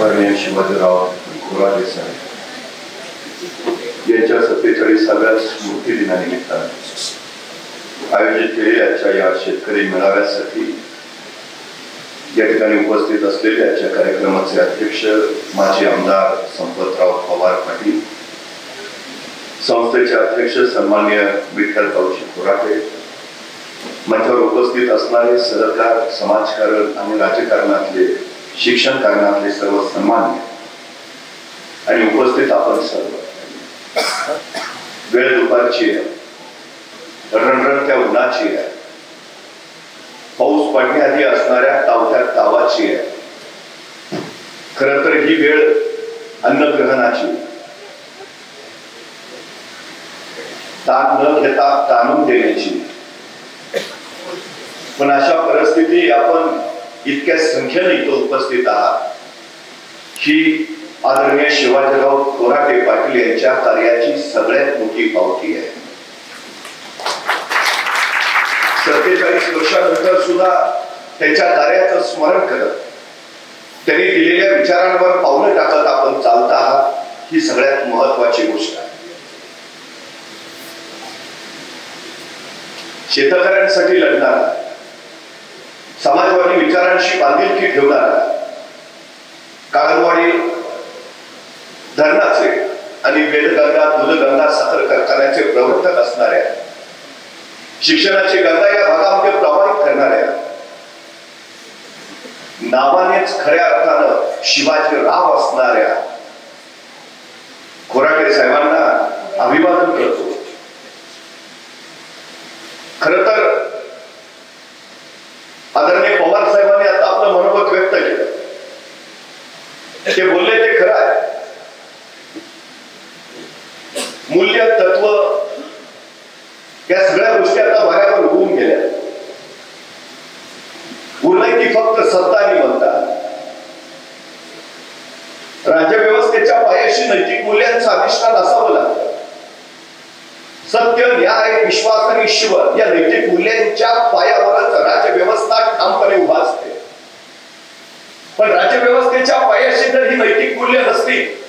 आदरणीय शिवाजीराव कोराटे साहेब यांच्या 47व्या स्मृती दिनानिमित्ताने आयोजित केलेल्या या शेतकरी मेळाव्यासाठी या ठिकाणी उपस्थित असलेल्या आजच्या कार्यक्रमाचे अध्यक्ष माजी आमदार संपतराव पवार पाटील, संस्थेचे अध्यक्ष सन्माननीय विठ्ठल कौशिक कोराटे, मंचावर उपस्थित असणारे सहकार, समाजकारण आणि राजकारणातले, शिक्षण कारणातले सर्व सन्मान्य आणि उपस्थित आपण सर्व, वेळ दुपारची आहे, रणरणत्या उन्हाची आहे, पाऊस पडण्याआधी असणाऱ्या तावत्या तावाची आहे. खरं तर ही वेळ अन्नग्रहणाची, ताण न घेता ताणून देण्याची. पण अशा परिस्थिती आपण इतक्या संख्येने इथं उपस्थित आहात ही आदरणीय शिवाजीराव कोराटे पाटील यांच्या कार्याची सगळ्यात मोठी पावती आहे. 47 वर्षानंतर सुद्धा त्यांच्या कार्याचं स्मरण करत, त्यांनी दिलेल्या विचारांवर पावलं टाकत आपण चालत आहात ही सगळ्यात महत्वाची गोष्ट आहे. शेतकऱ्यांसाठी लढणारा, समाजवादी विचारांशी बांधिलकी ठेवणारा, काळंबवाडी धरणाचे आणि वेदगंगा, दूधगंगा, साखर कारखान्याचे प्रवर्तक असणाऱ्या, शिक्षणाची गंगा या भागामध्ये प्रवाहित करणाऱ्या, नावानेच खऱ्या अर्थानं शिवाजीराव असणाऱ्या कोराटे साहेबांना अभिवादन करतो. खर तर आदरणीय पवार साहेबांनी आता आपलं मनोगत व्यक्त केलं, ते बोलले ते खरं आहे. मूल्य, तत्व या सगळ्या गोष्टी आता भागावर होऊन गेल्या. उरलाय ती फक्त सत्ता आणि मत्ता. राज्यव्यवस्थेच्या पायाशी नैतिक मूल्यांचं अधिष्ठान असावं लागतं. सत्य, न्याय, विश्वास आणि ईश्वर या नैतिक मूल्यांच्या पायावरच राज्यव्यवस्था ठामपणे उभा असते. पण राज्यव्यवस्थेच्या पायाशी जर ही नैतिक मूल्य नसतील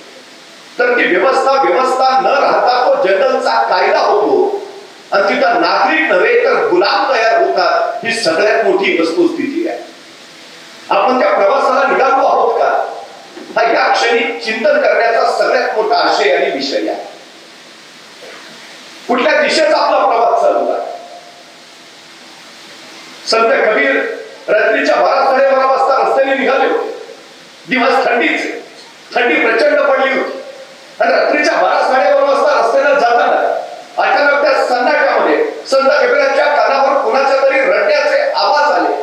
तर ती व्यवस्था न राहता तो जनरलचा कायदा होतो आणि तिथं नागरिक नव्हे तर गुलाम तयार होतात. ही सगळ्यात मोठी वस्तुस्थिती आहे. आपण त्या प्रवासाला निघालो आहोत का, हा या क्षणी चिंतन करण्याचा सगळ्यात मोठा आशय आणि विषय आहे. कुठल्या दिशेचा आपला प्रवास चालू आहे. संत कबीर रात्रीच्या 12-12:30 वाजता रस्त्याने निघाले होते. दिवस थंडी प्रचंड पडली होती आणि रात्रीच्या 12-12:30 वाजता रस्त्याने जाताना अचानक त्या सन्नाट्यामध्ये संत कबीरांच्या कानावर कुणाच्या तरी रडण्याचे आवाज आले.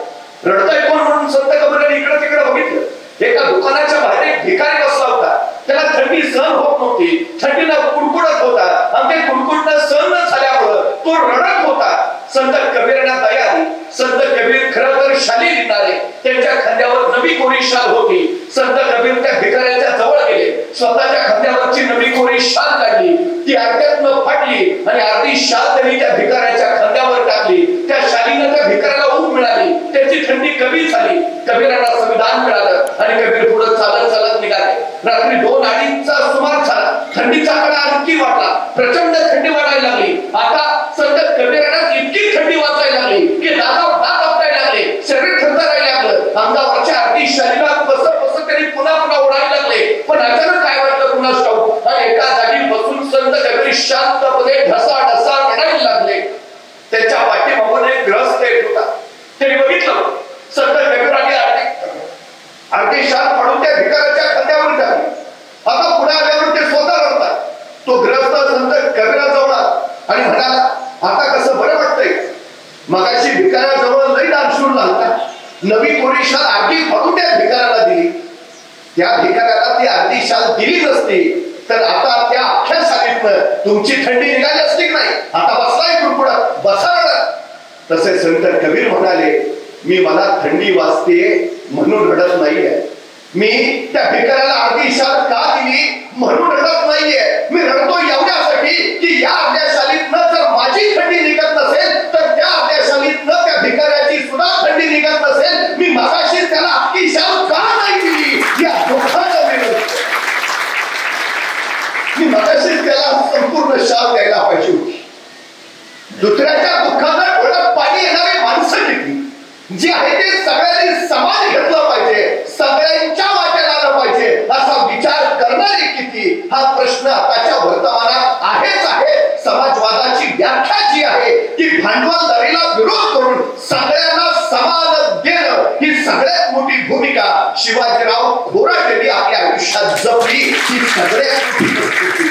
रडताय कोण म्हणून संत कबीरांनी इकडे तिकडे बघितलं. एका दुकानाच्या बाहेर एक भिकारी बसला होता. त्याला थंडी सहन होत नव्हती, थंडीला कुडकुडत होता आणि ते कुडकुडणं सहन न झाल्यामुळं तो रडत होता. संत कबीरांना दया आली. संत कबीर खरं तर शाली लिहिणारे, त्यांच्या खांद्यावर नवी कोरी शाल होती. संत कबीर त्या भिकाऱ्याच्या जवळ गेले, स्वतःच्या खांद्यावरची नवी कोरी शाल काढली, ती अर्ध्यातनं फाटली आणि अर्धी शाल त्यांनी त्या भिकाऱ्याच्या खांद्यावर टाकली. त्या शालीनं त्या भिकाऱ्याला ऊब मिळाली, त्याची थंडी कमी झाली. कबीरांना संविधान मिळालं आणि कबीर पुढे चालत चालत निघाले. रात्री 2-2:30चा सुमार झाला. थंडीचा कडा आणखी वाढला, प्रचंड थंडी वाढायला लागली. आता संत कबीरांना इतकी थंडी वाचायला लागली की दादा आपटायला लागले, शरीर थंडायला लागलं. अंगावरच्या अर्धी शालीला बस त्यांनी पुन्हा ओढायला लागले. पण अचानक काय वाटलं कुणास ठाऊक, एका जागी बसून संत कबीर शांतपणे ढसा रडायला लागले. त्यांच्या पाठीमागून एक ग्रस्त येत होता. त्यांनी बघितलं संत कबीरांनी अर्धी शाल पडून त्या भिकाऱ्याच्या खांद्यावर टाकली. आता पुढे आल्यावर ते स्वतः रडतात. तो ग्रस्त संत कबीराजवळ आणि म्हणाला, आता कसं बरं वाटतंय? मगाशी भिकाऱ्याजवळ लई दानशूर झाला, नवी कोरी शाल अर्धी फाडून त्या भिकाऱ्याला दिली. त्या भिकाऱ्याला ती अर्धी शाल दिली नसती तर आता त्या अख्ख्या शालीतनं तुमची थंडी निघाली असती की नाही. आता बसलाय कुडकुडत, बसा रडत. तसे संत कबीर म्हणाले, मला थंडी वाजते म्हणून रडत नाहीये. मी त्या भिकाऱ्याला अर्धी शाल का दिली म्हणून रडत नाहीये. मी रडतो एवढ्यासाठी की या अर्ध्या शालीतनं जर माझी थंडी निघत नसेल तर त्या अर्ध्या शालीतनं त्या भिकाऱ्याची सुद्धा थंडी निघत नसेल. मी मगाशी त्याला अख्खी शाल का नाही दिली या दुःखाचं त्याला संपूर्ण शाप द्यायला पाहिजे होती. दुसऱ्याच्या दुःखाला डोळ्यात पाणी येणारी माणसं किती जी आहे ते सगळ्यांनी समान घेतलं पाहिजे, सगळ्यांच्या वाट्याला आलं पाहिजे असा विचार करणारे किती, हा प्रश्न आताच्या वर्तमानात आहेच आहे. समाजवादाची व्याख्या जी आहे ती भांडवलदारीला विरोध करून सगळ्यांना समान देणं ही सगळ्यात मोठी भूमिका शिवाजीराव खोराट यांनी आपल्या आयुष्यात जपली. ही सगळ्यात मोठी गोष्ट.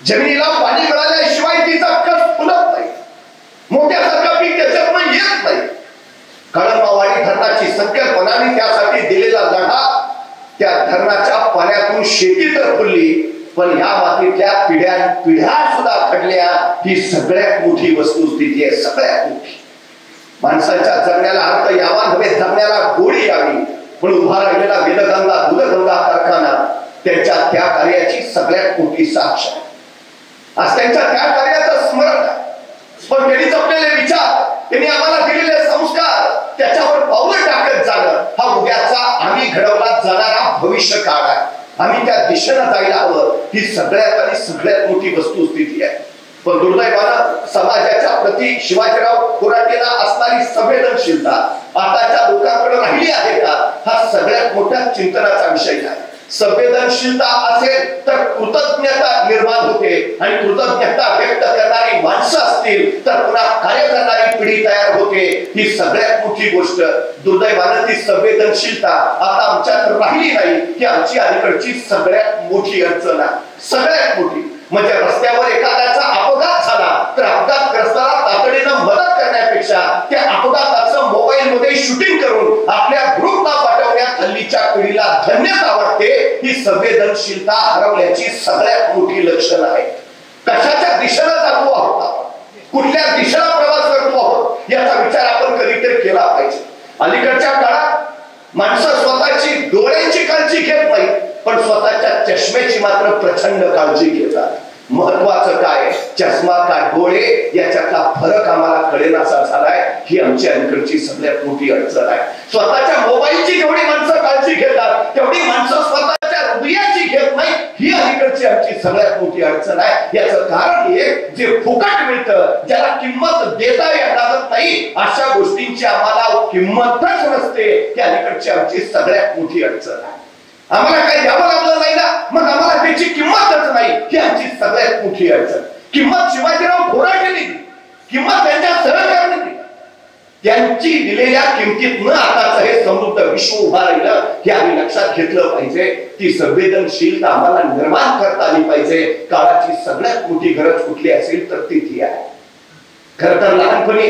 जमिनीला पाणी मिळाल्याशिवाय तिचा कस फुलत नाही, मोठ्यासारखं पीक त्याच्यामुळे येत नाही. कळंबावाडी धरणाची संकल्पनाने त्यासाठी दिलेला लढा, त्या धरणाच्या पाण्यातून शेती तर फुलली, पण या मातीतल्या पिढ्या सुद्धा घडल्या. ही सगळ्यात मोठी वस्तुस्थिती आहे, सगळ्यात मोठी. माणसाच्या जगण्याला अर्थ यावा नव्हे, जगण्याला गोडी यावी म्हणून उभा राहिलेला वेदगंगा दूधगंगा कारखाना त्यांच्या त्या कार्याची सगळ्यात मोठी साक्ष आहे. आज त्यांच्या त्या कार्याचं स्मरण आहे. पण त्यांनी जपलेले विचार, त्यांनी आम्हाला दिलेले संस्कार, त्याच्यावर पावलं टाकत जाणं हा उद्याचा आम्ही घडवला जाणारा भविष्य काळ आहे. आम्ही त्या दिशेनं जायला हवं. ही सगळ्यात आणि सगळ्यात मोठी वस्तुस्थिती आहे. पण दुर्दैवानं समाजाच्या प्रती शिवाजीराव खोराटेला असणारी संवेदनशीलता आताच्या लोकांकडे राहिली आहे का, हा सगळ्यात मोठ्या चिंतनाचा विषय आहे. संवेदनशीलता असेल तर कृतज्ञता निर्माण होते, आणि कृतज्ञता व्यक्त करणारी माणसं असतील तर पुन्हा कार्य करणारी पिढी तयार होते. ही सगळ्यात मोठी गोष्ट. दुर्दैवानं ती संवेदनशीलता आता आमच्यात राहिली नाही. ही आमची अलीकडची सगळ्यात मोठी अडचण आहे, सगळ्यात मोठी. म्हणजे रस्त्यावर एखाद्याचा अपघात झाला तर अपघातग्रस्ताला तातडीनं मदत करण्यापेक्षा त्या अपघाताचं मोबाईल मध्ये शूटिंग करून आपल्या ग्रुपला पाठवण्यात हल्लीच्या पिढीला धन्यता वाटते. ही संवेदनशीलता हरवल्याची सगळ्यात मोठी लक्षण आहे. कशाच्या दिशेला जातो आहोत, कुठल्या दिशेला प्रवास करतो आहोत याचा विचार आपण कधीतरी केला पाहिजे. अलीकडच्या काळात माणसं स्वतःची डोळ्यांची काळजी घेत नाही, पण स्वतःच्या चष्म्याची मात्र प्रचंड काळजी घेतात. महत्वाचं काय, चष्मा का डोळे याच्यातला फरक आम्हाला कळेनासा झालाय. ही आमची अलीकडची सगळ्यात मोठी अडचण आहे. स्वतःच्या मोबाईलची जेवढी माणसं काळजी घेतात तेवढी माणसं स्वतःच्या हृदयाची घेत नाही. ही अलीकडची आमची सगळ्यात मोठी अडचण आहे. याचं कारण एक, जे फुकट मिळतं, ज्याला किंमत देता लागत नाही, अशा गोष्टींची आम्हाला किंमतच नसते. ही अलीकडची आमची सगळ्यात मोठी अडचण आहे. आम्हाला काही द्यावं लागलं नाही ना, मग आम्हाला त्याची किंमतच नाही. ही आमची सगळ्यात मोठी अडचण. किंमत शिवाजीराव खोराटेने दिली, किंमत त्यांच्या सहकार्याने दिली. त्यांची दिलेल्या किमतीत न आताच हे समृद्ध विश्व उभा राहिलं हे आम्ही लक्षात घेतलं पाहिजे. ती संवेदनशीलता आम्हाला निर्माण करता आली पाहिजे. काळाची सगळ्यात मोठी गरज कुठली असेल तर ती आहे. खर तर लहानपणी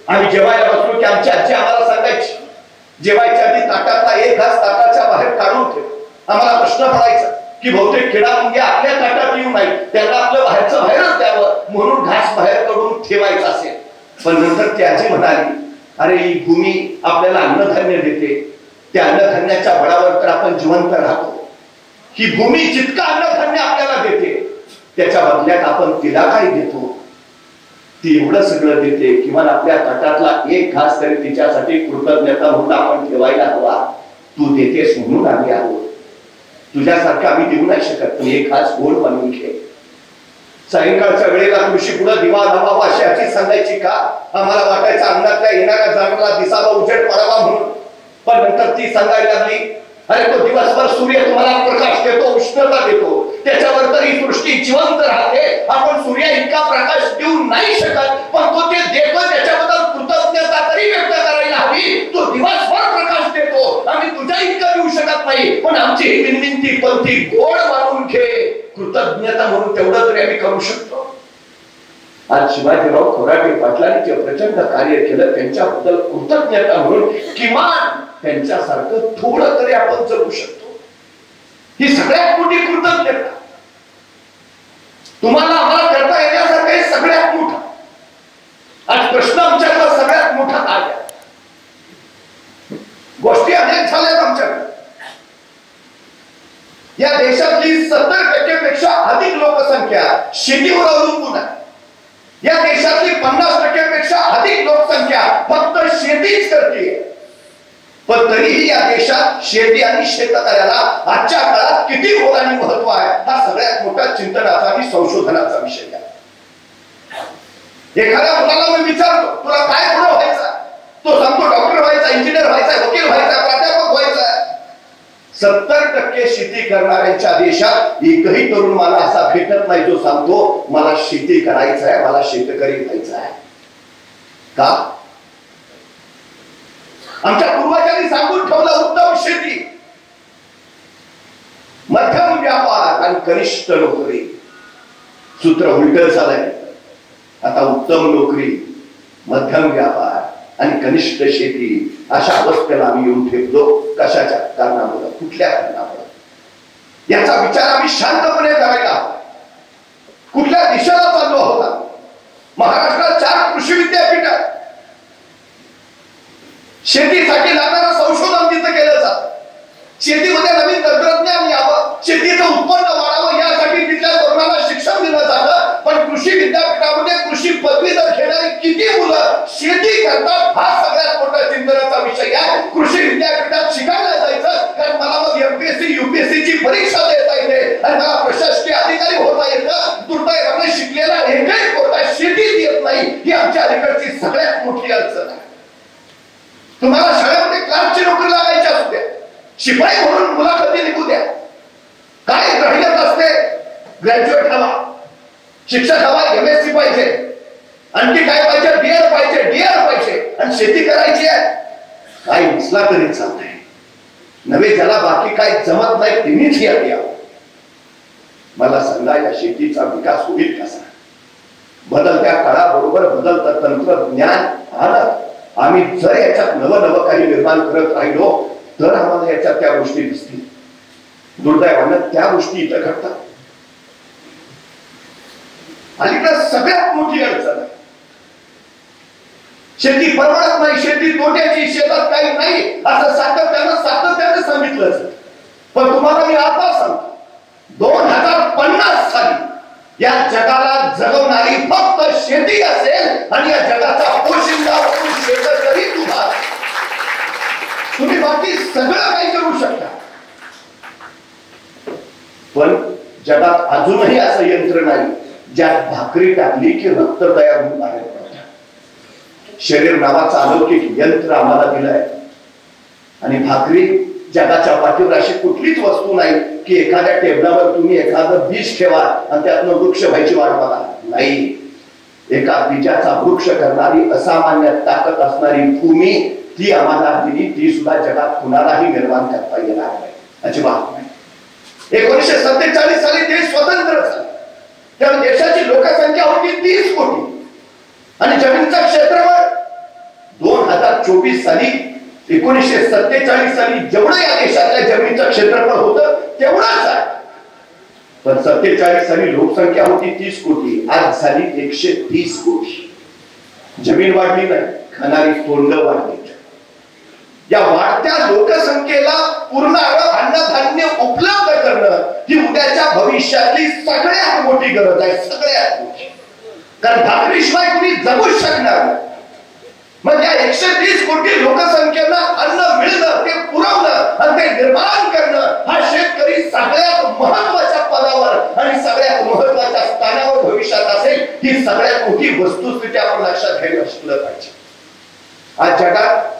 आम्ही जेवायला बसलो की आमची आजी आम्हाला सांगायची, जेवायच्या आधी ताटातला एक घास ताटाच्या बाहेर काढून ठेव. आम्हाला प्रश्न पडायचा की बहुतेक किडा मुंग्या आपल्या ताटात येऊ नये, त्यांना आपलं बाहेरचं बाहेरच द्यावं म्हणून घास बाहेर काढून ठेवायचा असेल. पण नंतर ती आजी म्हणाली, अरे ही भूमी आपल्याला अन्नधान्य देते, त्या अन्नधान्याच्या बळावर तर आपण जिवंत राहतो. ही भूमी जितकं अन्नधान्य आपल्याला देते त्याच्या बदल्यात आपण तिला काय देतो, ती एवढं सगळं देते. किंवा आपल्या ताटातला एक घास तरी तिच्यासाठी कृतज्ञता म्हणून आपण ठेवायला हवा. तू देतेस म्हणून आम्ही आहोत, तुझ्यासारखं आम्ही देऊ नाही शकत, पण एक घास गोड बनवून घे. सायंकाळच्या वेळेला तुळशी पुढे दिवा लावावा अशी आजी सांगायची का? आम्हाला वाटायचं अंगातल्या येणाऱ्या जाण्याला दिसावा उजेड पडावा म्हणून. पण नंतर ती सांगायला लागली, अरे तो दिवसभर सूर्य तुम्हाला प्रकाश देतो, उष्णता देतो, त्याच्यावर तरी सृष्टी जिवंत राहते. आपण सूर्य इतका प्रकाश देऊ नाही शकत, पण तो ते देतो त्याच्याबद्दल कृतज्ञता तरी व्यक्त करायला हवी. तो दिवसभर प्रकाश देतो, आम्ही तुझ्या इतकं देऊ शकत नाही, पण आमची ही विनंती पंथी गोड मानून घे. कृतज्ञता म्हणून तेवढं तरी आम्ही करू शकतो. आज शिवाजीराव खोराटे पाटलांनी जे प्रचंड कार्य केलं त्यांच्याबद्दल कृतज्ञता म्हणून किमान त्यांच्यासारखं थोडं तरी आपण जगू शकतो. ही सगळ्यात मोठी कृतज्ञता. तुम्हाला आम्हाला करता येण्यासारखं हे सगळ्यात मोठं. आज प्रश्न आमच्याकडे सगळ्यात मोठा आला. गोष्टी अनेक झाल्यात आमच्याकडे. या देशातली 70% पेक्षा अधिक लोकसंख्या शेतीवर अवलंबून आहे. या देशातली 50% पेक्षा अधिक लोकसंख्या फक्त शेतीच करते. पण तरीही या देशात शेती आणि शेतकऱ्याला आजच्या काळात किती मोलाने महत्व आहे हा सगळ्यात मोठा चिंतनाचा आणि संशोधनाचा विषय आहे. एखाद्या मुलाला मी विचारतो तुला काय पुढे व्हायचं, तो सांगतो डॉक्टर व्हायचा, इंजिनियर व्हायचा, वकील व्हायचा, प्राध्यापक व्हायचा. 70% शेती करणाऱ्यांच्या देशात एकही तरुण मला असा भेटत नाही जो सांगतो मला शेती करायचं आहे, मला शेतकरी व्हायचं आहे. का? आमच्या पूर्वजांनी सांगून ठेवलं उत्तम शेती, मध्यम व्यापार आणि कनिष्ठ नोकरी. सूत्र उलट झालंय. आता उत्तम नोकरी, मध्यम व्यापार आणि कनिष्ठ शेती अशा अवस्थेला आम्ही येऊन ठेवलो. कशाच्या कारणामुळे, कुठल्या कारणामुळे? याचा विचार आम्ही शांतपणे करायला. कुठल्या दिशेला चाललो होता? महाराष्ट्रात 4 कृषी विद्यापीठ, शेतीसाठी लागणारं संशोधन तिथं केलं जातं. शेतीमध्ये नवीन तंत्रज्ञान यावं, शेतीचं उत्पन्न वाढावं यासाठी तिथल्या तरुणांना शिक्षण दिलं जातं. पण कृषी विद्यापीठामध्ये कृषी पदवीधर घेणारी किती मुलं शेती करतात हा सगळ्यात मोठा चिंतनाचा विषय आहे. कृषी विद्यापीठात शिकायला जायचं कारण मला मग एमपीएससी यूपीएससी परीक्षा देता येते आणि मला प्रशासकीय अधिकारी होता येतं. दुर्दैवाने शिकलेला एकही कोटा शेतीत येत नाही. ही आमच्या अलीकडची सगळ्यात मोठी अडचण आहे. तुम्हाला शाळेमध्ये क्लासची नोकरी लागायची असू द्या, शिपाई म्हणून मुलाखती निघू द्या, काय ग्रहियत असते? ग्रॅज्युएट हवा, शिक्षक हवा, एमएससी पाहिजे, आणखी काय पाहिजे? बीएड पाहिजे, डीएड पाहिजे. आणि शेती करायची आहे, काय नसला तरी चालतंय. नवे ज्याला बाकी काय जमत नाही तिनेच यावं. मला सांगा या शेतीचा विकास होईल कसा? बदलत्या काळाबरोबर बदलतं तंत्रज्ञान आलं. आम्ही जर याच्यात नवं काही निर्माण करत राहिलो तर आम्हाला याच्यात त्या गोष्टी दिसतील. दुर्दैवानं त्या गोष्टी इथं घडतात. अलीकडे सगळ्यात मोठी अडचण आहे. शेती परवडत नाही, शेती तोट्याची, शेतात काही नाही असं सातत्यानं सांगितलं. पण तुम्हाला मी आता सांगतो 2050 साली या जगाला जगवणारी फक्त शेती असेल आणि या जगाचा पोशिंदा शेतकरी तुम्ही बाकी सगळं काही करू शकता. पण जगात अजूनही असं यंत्र नाही ज्यात भाकरी टाकली की रक्त तयार होऊन बाहेर पडतं. शरीर नावाचं अलौकिक यंत्र आम्हाला दिलंय आणि भाकरी जगाच्या पाठीवर अशी कुठलीच वस्तू नाही की एखाद्या टेबलावर तुम्ही एखादं बीज ठेवा आणि त्यातनं वृक्ष व्हायची वाट बघा. नाही, एका बीजाचा वृक्ष करणारी असामान्य ताकद असणारी भूमी ती आम्हाला दिली. ती सुद्धा जगात कुणालाही निर्माण करता येणार नाही, अजिबात नाही. 1947 साली देश स्वतंत्र झाला तेव्हा देशाची लोकसंख्या होती 30 कोटी आणि जमिनीचं क्षेत्रफळ 2024 साली 1947 साली जेवढं या देशातल्या जमिनीचं क्षेत्रफळ होतं तेवढंच आहे. पण 47 साली लोकसंख्या होती 30 कोटी, आज झाली 130 कोटी. जमीन वाढली नाही, खाणारी तोंड वाढली. या वाढत्या लोकसंख्येला पुरणारं अन्नधान्य उपलब्ध करणं ही उद्याच्या भविष्यातली सगळ्यात मोठी गरज आहे, सगळ्यात मोठी. कारण भाकरीशिवाय कुणी जगूच शकणार नाही. मग या 130 कोटी लोकसंख्येला अन्न मिळणं, ते पुरवणं आणि ते निर्माण करणं हा शेतकरी सगळ्यात महत्वाच्या पदावर आणि सगळ्यात महत्वाच्या स्थानावर भविष्यात असेल. ही सगळ्यात मोठी वस्तुस्थिती आपण लक्षात घ्यायला शिकलं पाहिजे. आज जगात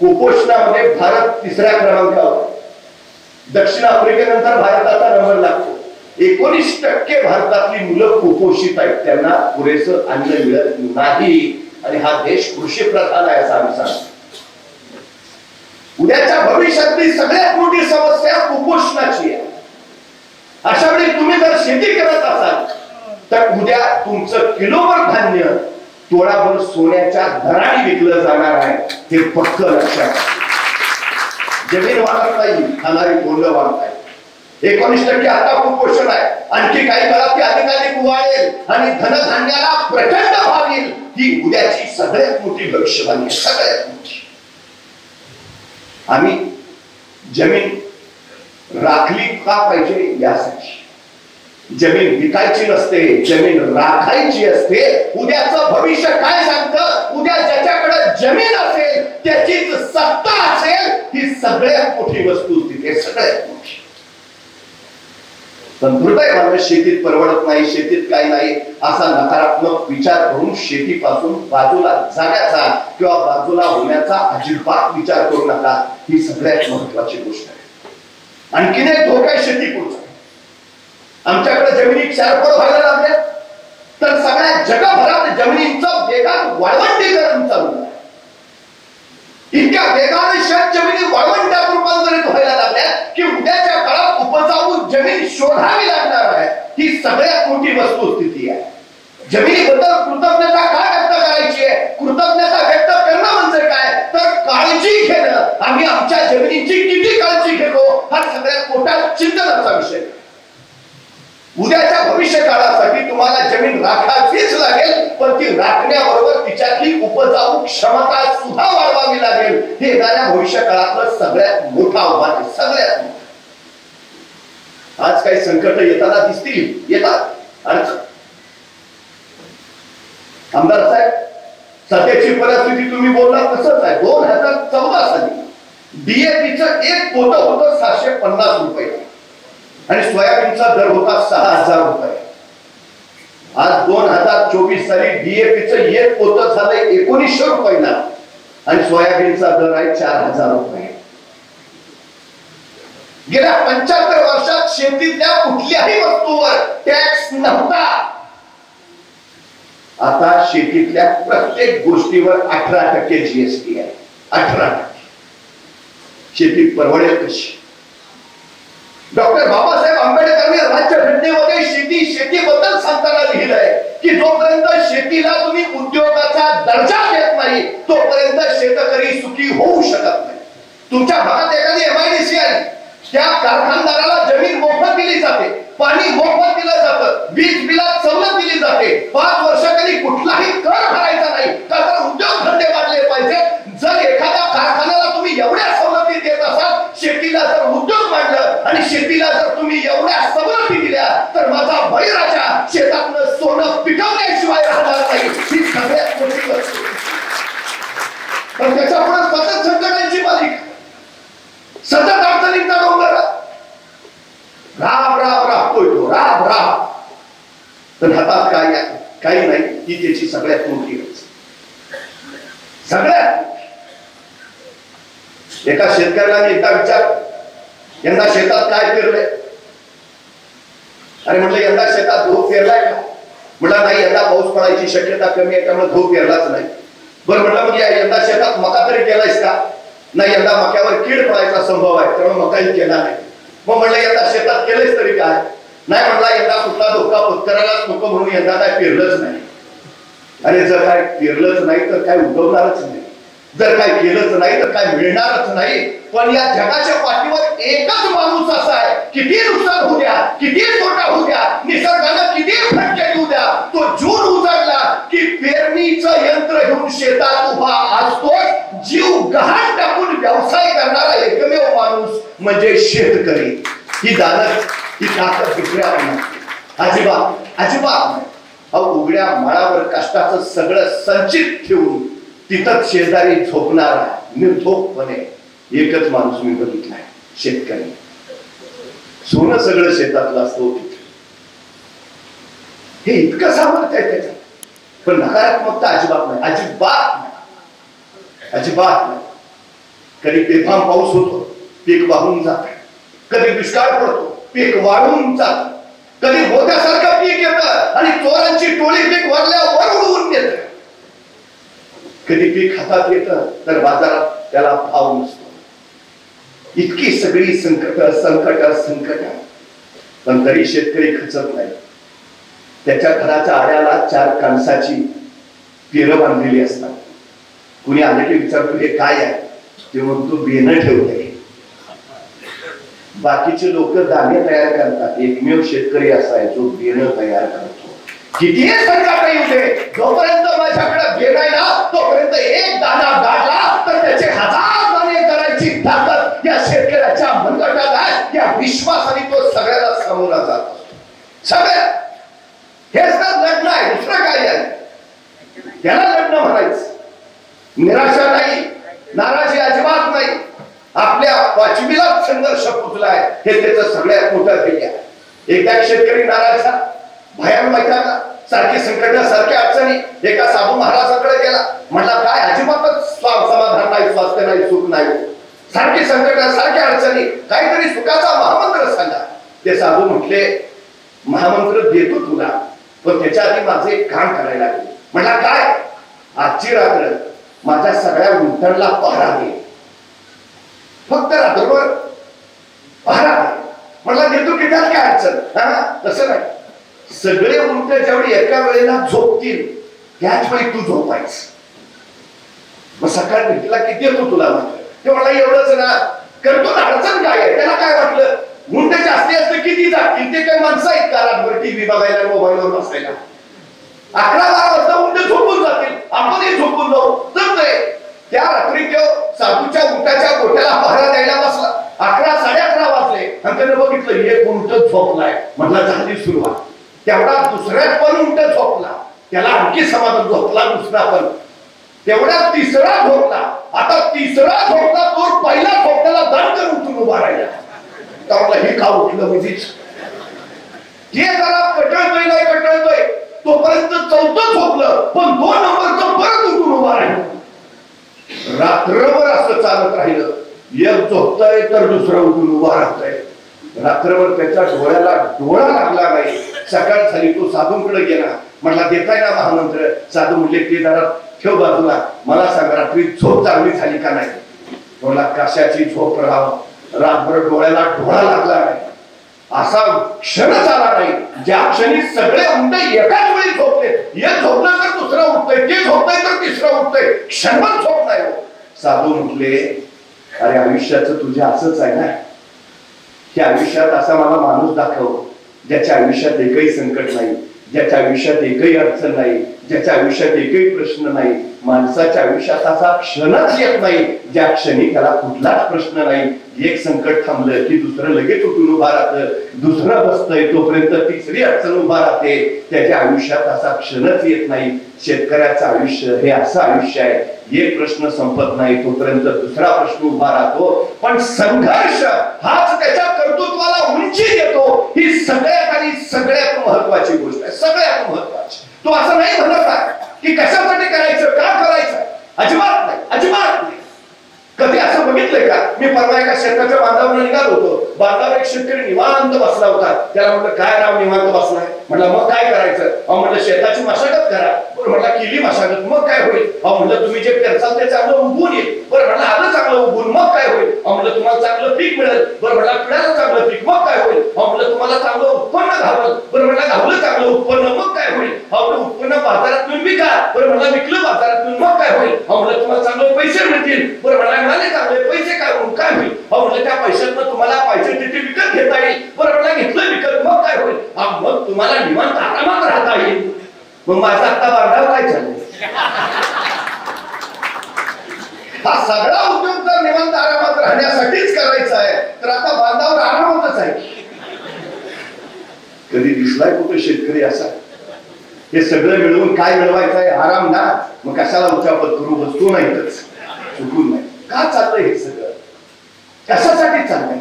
कुपोषणामध्ये भारत 3ऱ्या क्रमांकावर, दक्षिण आफ्रिकेनंतर भारताचा नंबर लागतो. 19% भारतातली मुलं कुपोषित आहेत, त्यांना पुरेसं अन्न मिळत नाही आणि हा देश कृषी प्रधान आहे असं आम्ही सांगतो. उद्याच्या भविष्यातली सगळ्यात मोठी समस्या कुपोषणाची आहे. अशा वेळी तुम्ही जर शेती करत असाल तर उद्या तुमचं किलोभर धान्य तोळाभर सोन्याच्या दराने विकलं जाणार आहे, हे पक्क लक्षात. जमीन वाढत नाही, खाणारी तोंड वाढत आहे. 19% आता कुपोषण आहे, आणखी काही काळात ते अधिकाधिक वाढेल आणि धनधान्याला प्रचंड भाव येईल. ही उद्याची सगळ्यात मोठी भविष्यवाणी आहे, सगळ्यात मोठी. आम्ही जमीन राखली का पाहिजे यासाठी. जमीन विकायची नसते, जमीन राखायची असते. उद्याचं भविष्य काय सांगतं? उद्या ज्याच्याकडे जमीन असेल त्याचीच सत्ता असेल, ही सगळ्यात मोठी वस्तुस्थिती आहे, सगळ्यात मोठी. पण दुर्दैवाने शेतीत परवडत नाही, शेतीत काही नाही असा नकारात्मक विचार करून शेतीपासून बाजूला जाण्याचा किंवा बाजूला होण्याचा अजिबात विचार करू नका. ही सगळ्यात महत्वाची गोष्ट आहे. आणखीन एक धोका आहे शेतीपुढचा. आमच्याकडे जमिनी क्षारफळ व्हायला लागल्या तर सगळ्या जगभरात जमिनींचं वेगात वाळवंटीकरण चालू आहे. इतक्या वेगाने शेत जमिनी वाळवंटात रूपांतरित व्हायला लागल्या की उद्याच्या काळात उपजाऊ जमीन शोधावी लागणार आहे. ही सगळ्यात मोठी वस्तुस्थिती आहे. जमिनीबद्दल कृतज्ञता का व्यक्त करायची आहे? कृतज्ञता व्यक्त करणं म्हणजे काय तर काळजी घेणं. आम्ही आमच्या जमिनीची किती काळजी घेतो हा सगळ्यात मोठा चिंतनाचा विषय. उद्याच्या भविष्य काळासाठी तुम्हाला जमीन राखावीच लागेल, पण ती राखण्याबरोबर तिच्यातली उपजाऊ क्षमता सुद्धा वाढवावी लागेल. हे येणाऱ्या भविष्य काळातलं सगळ्यात मोठं आव्हान आहे, सगळ्यात मोठं. आज काही संकट येताना दिसतील, येतात अडचण. आमदार साहेब, सध्याची परिस्थिती तुम्ही बोलला तसंच आहे. 2014 साली डीएपीचं एक पोतं होतं 750 रुपये आणि सोयाबीनचा दर होता 6000 रुपये. आज 2024 साली डीएपीचं एक पोतं झालंय 1900 रुपयाला आणि सोयाबीनचा दर आहे 4000 रुपये. गेल्या 75 वर्षात शेतीतल्या कुठल्याही वस्तूवर टॅक्स नव्हता. आता शेतीतल्या प्रत्येक गोष्टीवर 18% जीएसटी आहे. 18%. शेती परवडेल कशी? डॉक्टर बाबासाहेब आंबेडकरांनी राज्यघटनेमध्ये शेतीबद्दल सांगताना लिहिलंय की जोपर्यंत शेतीला तुम्ही उद्योगाचा दर्जा देत नाही तोपर्यंत शेतकरी सुखी होऊ शकत नाही. तुमच्या भागात एखादी एमआयडीसी आली, त्या कारखानदाराला जमीन मोफत दिली जाते, पाणी मोफत दिलं जातं, वीज बिलात सवलत दिली जाते, 5 वर्ष कधी कुठलाही कर भरायचा नाही का तर उद्योगधंदे वाढले पाहिजे. जर एखाद्या कारखान्याला तुम्ही एवढ्या सवलती देत असाल, शेतीला जर उद्योग वाढलं आणि शेतीला जर तुम्ही एवढ्या सवलती दिल्या तर माझा बळीराजा शेतातलं सोनं पिकवण्याशिवाय राहणार नाही. ही सगळ्यात मोठी गोष्ट. पण त्याच्यापुढे सतत संकटांची मालिका, सतत अडचणींचा डोंगर. राब राब राबतोय तो, राब राब. पण हातात काय आहे? काही नाही. ही त्याची सगळ्यात मोठी अडचण, सगळ्यात. एका शेतकऱ्याला एकदा विचार, यंदा शेतात काय पेरलंय? अरे म्हटलं यंदा शेतात गहू पेरलाय का? म्हटलं नाही, यंदा पाऊस पडायची शक्यता कमी आहे त्यामुळे गहू पेरलाच नाही. बरं म्हटलं मग यंदा शेतात मका तरी केलायस का? नाही, यंदा मक्यावर कीड पडायचा संभव आहे त्यामुळे मकाही केला नाही. मग म्हटलं यंदा शेतात केलेच तरी काय? नाही म्हटला, यंदा कुठला धोका पत्करायलाच नको म्हणून यंदा काय पेरलंच नाही. अरे जर काय पेरलंच नाही तर काय उगवणारच नाही, जर काय केलंच नाही तर काय मिळणारच नाही. पण या जगाच्या पाठीवर एकच माणूस असा आहे, किती नुकसान होऊ द्या, किती तोटा होऊ द्या, निसर्गानं किती फटके देऊ द्या, तो जून उजाडला की पेरणीचं यंत्र घेऊन शेतात उभा असतो. जीव गहाण टाकून व्यवसाय करणारा एकमेव माणूस म्हणजे शेतकरी. ही दानत, ही ताकद दुसऱ्या अजिबात अजिबात नाही. उघड्या माळावर कष्टाचं सगळं संचित ठेवून तिथंच शेजारी झोपणारा निर्धोकपणे एकच माणूस मी बघितलाय, शेतकरी. सोनं सगळं शेतातलं असतो. हे इतकं सामर्थ्य आहे त्याच्यात, पण नकारात्मकता अजिबात नाही, अजिबात नाही, अजिबात नाही. कधी बेफाम पाऊस होतो, पीक वाहून जात. कधी दुष्काळ पडतो, पीक वाढून जात. कधी मोत्यासारखं पीक येतं आणि चोरांची टोळी पीक वाढल्यावर उडवून येत. कधी पीक हातात येतं तर बाजारात त्याला भाव नसतो. इतकी सगळी संकट, पण तरी शेतकरी खचत नाही. त्याच्या घराच्या आड्याला 4 कणसाची पेरं बांधलेली असतात. कुणी आलं की विचारतो हे काय आहे, ते म्हणतो बेनं ठेवलंय. बाकीचे लोक दाणे तयार करतात, एकमेव शेतकरी असा आहे जो बेनं तयार करतो. किती संकट येऊ दे, जोपर्यंत माझ्याकडे बेन आहे ना तोपर्यंत एक दाणा गाडला तर त्याचे 1000 दाणे करायची ताकद या शेतकऱ्याच्या मनगटात आहे. या विश्वासाने तो सगळ्याला सामोरा जातो. सगळ्या हेच तर लग्न आहे, दुसरं काय आहे? त्याला लग्न म्हणायचं. निराशा नाही, नाराजी अजिबात नाही. आपल्या वाचवीला संघर्ष पोचलाय हे त्याचं सगळ्यात मोठं ध्येय आहे. एकदा शेतकरी नाराज झाला, भयान मैदाना सारखी संकट सारख्या अडचणी एका साधू महाराजांकडे गेला. म्हटला काय अजिबातच समाधान नाही, स्वास्थ्य नाही, सुख नाही, सारखी संकट सारख्या अडचणी, काहीतरी सुखाचा महामंत्र सांगा. ते साधू म्हटले महामंत्र देतो तुला, पण त्याच्या आधी माझं एक काम करायला लागेल. म्हटला काय? आजची रात्र माझ्या सगळ्या उंटांना पहरा दे, फक्त रात्रभर पहरा दे. म्हटला देतो की त्यात काय अडचण? तसं नाही, सगळे उंट जेवढे एका वेळेला झोपतील त्याच वेळी तू झोपायच. मग सकाळ भेटला की देतो तुला मात्र. ते म्हणला एवढंच ना, करतो ना, अडचण काय आहे? त्याला काय वाटलं उंट जास्ती असतं किती जातील, ते काय माणसं आहेत का रातभर टीव्ही बघायला मोबाईलवर बसायला? 11-12 वाजता उंट झोपून जातील, आपणही झोपून जाऊ. जमतंय. त्या रात्री तो साधूच्या उंटाच्या गोट्याला पहरा द्यायला बसला. 11-11:30 वाजले आणि त्याने बघितलं एक उंट झोपलाय. म्हटलं झाली सुरुवात. तेवढा दुसऱ्यात पण उंट झोपला, त्याला आणखी समाधान, झोपला दुसरा पण. तेवढा तिसरा झोपला. आता तिसरा झोपला तो पहिला झोपल्याला दणकन उठून उभा राहिला. त्याला हे का उठलं म्हणजेच हे जरा कटळतोय नाही कटळतोय, तोपर्यंत चौथं झोपलं, पण 2 नंबरचं परत उठून उभा राहिलं. रात्रभर असं चालत राहिलं. एक झोपतय तर दुसरं उठून उभा राहतोय. रात्रभर त्याच्या डोळ्याला डोळा लागला नाही. सकाळ झाली, तो साधूंकडे गेला. म्हटला देताय ना महामंत्र? साधू म्हटले ते जरा ठेव बाजूला, मला सांग रात्री झोप चांगली झाली का नाही? बोला कशाची झोप राहाव, रात्रभर डोळ्याला डोळा लागला नाही. असा क्षणच आला नाही ज्या क्षणी सगळे उंट एकाच वेळी झोपले. एक झोपलं तर दुसरं उठतंय, ते झोपतंय तर तिसरं उठतंय, क्षणभर झोप नाही. साधू म्हटले अरे आयुष्याचं तुझ्या असंच आहे ना, की आयुष्यात असा मला माणूस दाखव ज्याच्या आयुष्यात एकही संकट नाही, ज्याच्या आयुष्यात एकही अडचण नाही, ज्याच्या आयुष्यात एकही प्रश्न नाही. माणसाच्या आयुष्यात असा क्षणच येत नाही ज्या क्षणी त्याला कुठलाच प्रश्न नाही. एक संकट थांबलं की दुसरं लगेच उठून उभा राहतं, दुसरं बसतंय तोपर्यंत तिसरी अडचण उभा राहते. त्याच्या आयुष्यात असा क्षणच येत नाही. शेतकऱ्याचं आयुष्य हे असं आयुष्य आहे, एक प्रश्न संपत नाही तोपर्यंत दुसरा प्रश्न उभा राहतो. पण संघर्ष हाच त्याच्या कर्तृत्वाला उंची देतो. ही सगळ्यात आणि सगळ्यात महत्वाची गोष्ट आहे, सगळ्यात महत्वाची. तो असं नाही म्हणत आहे की कशासाठी करायचं, का करायचं, अजिबात नाही, अजिबात नाही. कधी असं बघितलंय का? मी परवा एका शेताच्या बांधावर निघालो होतो. बांधावर एक शेतकरी निवांत बसला होता. त्याला म्हटलं काय राव निवांत बसलाय? म्हटलं मग काय करायचं? म्हटलं शेताची मशागत करा. बरं म्हटलं केली मशागत, मग काय होईल? म्हटलं तुम्ही जे पेरसाल ते चांगलं उगवून येईल. बरं म्हटलं आलं चांगलं उगवून, मग काय होईल? म्हटलं तुम्हाला चांगलं पीक मिळेल. बरं म्हटलं पिढ्याला चांगलं पीक, मग काय होईल? म्हटलं तुम्हाला चांगलं उत्पन्न घावलं. बरं म्हटलं घावलं चांगलं उत्पन्न, मग काय होईल? उत्पन्न बाजारातून विका. बरं म्हटलं विकलं बाजारातून, मग काय होईल? म्हटलं तुम्हाला चांगले पैसे मिळतील. बरं म्हटलं मिळाले चांगले पैसे, काय होईल? काय होईल? म्हटलं त्या पैशातनं तुम्हाला पाहिजे तिथे विकत घेता येईल. बरं म्हटलं घेतलं विकत, मग काय होईल? मग तुम्हाला निवांत आरामात राहता येईल. मग माझा आता बांधाव काय चाललंय? हा सगळा उद्योग जर निवांत आरामात राहण्यासाठीच करायचा आहे तर आता बांधावर आरामातच आहे. कधी दिसलाय कुठे शेतकरी असा? हे सगळं मिळवून काय मिळवायचं आहे? आराम ना. मग कशाला उचापत करू, बसतो नाहीतच, चुकून नाही. का चाललंय हे सगळं? कशासाठी चाललंय?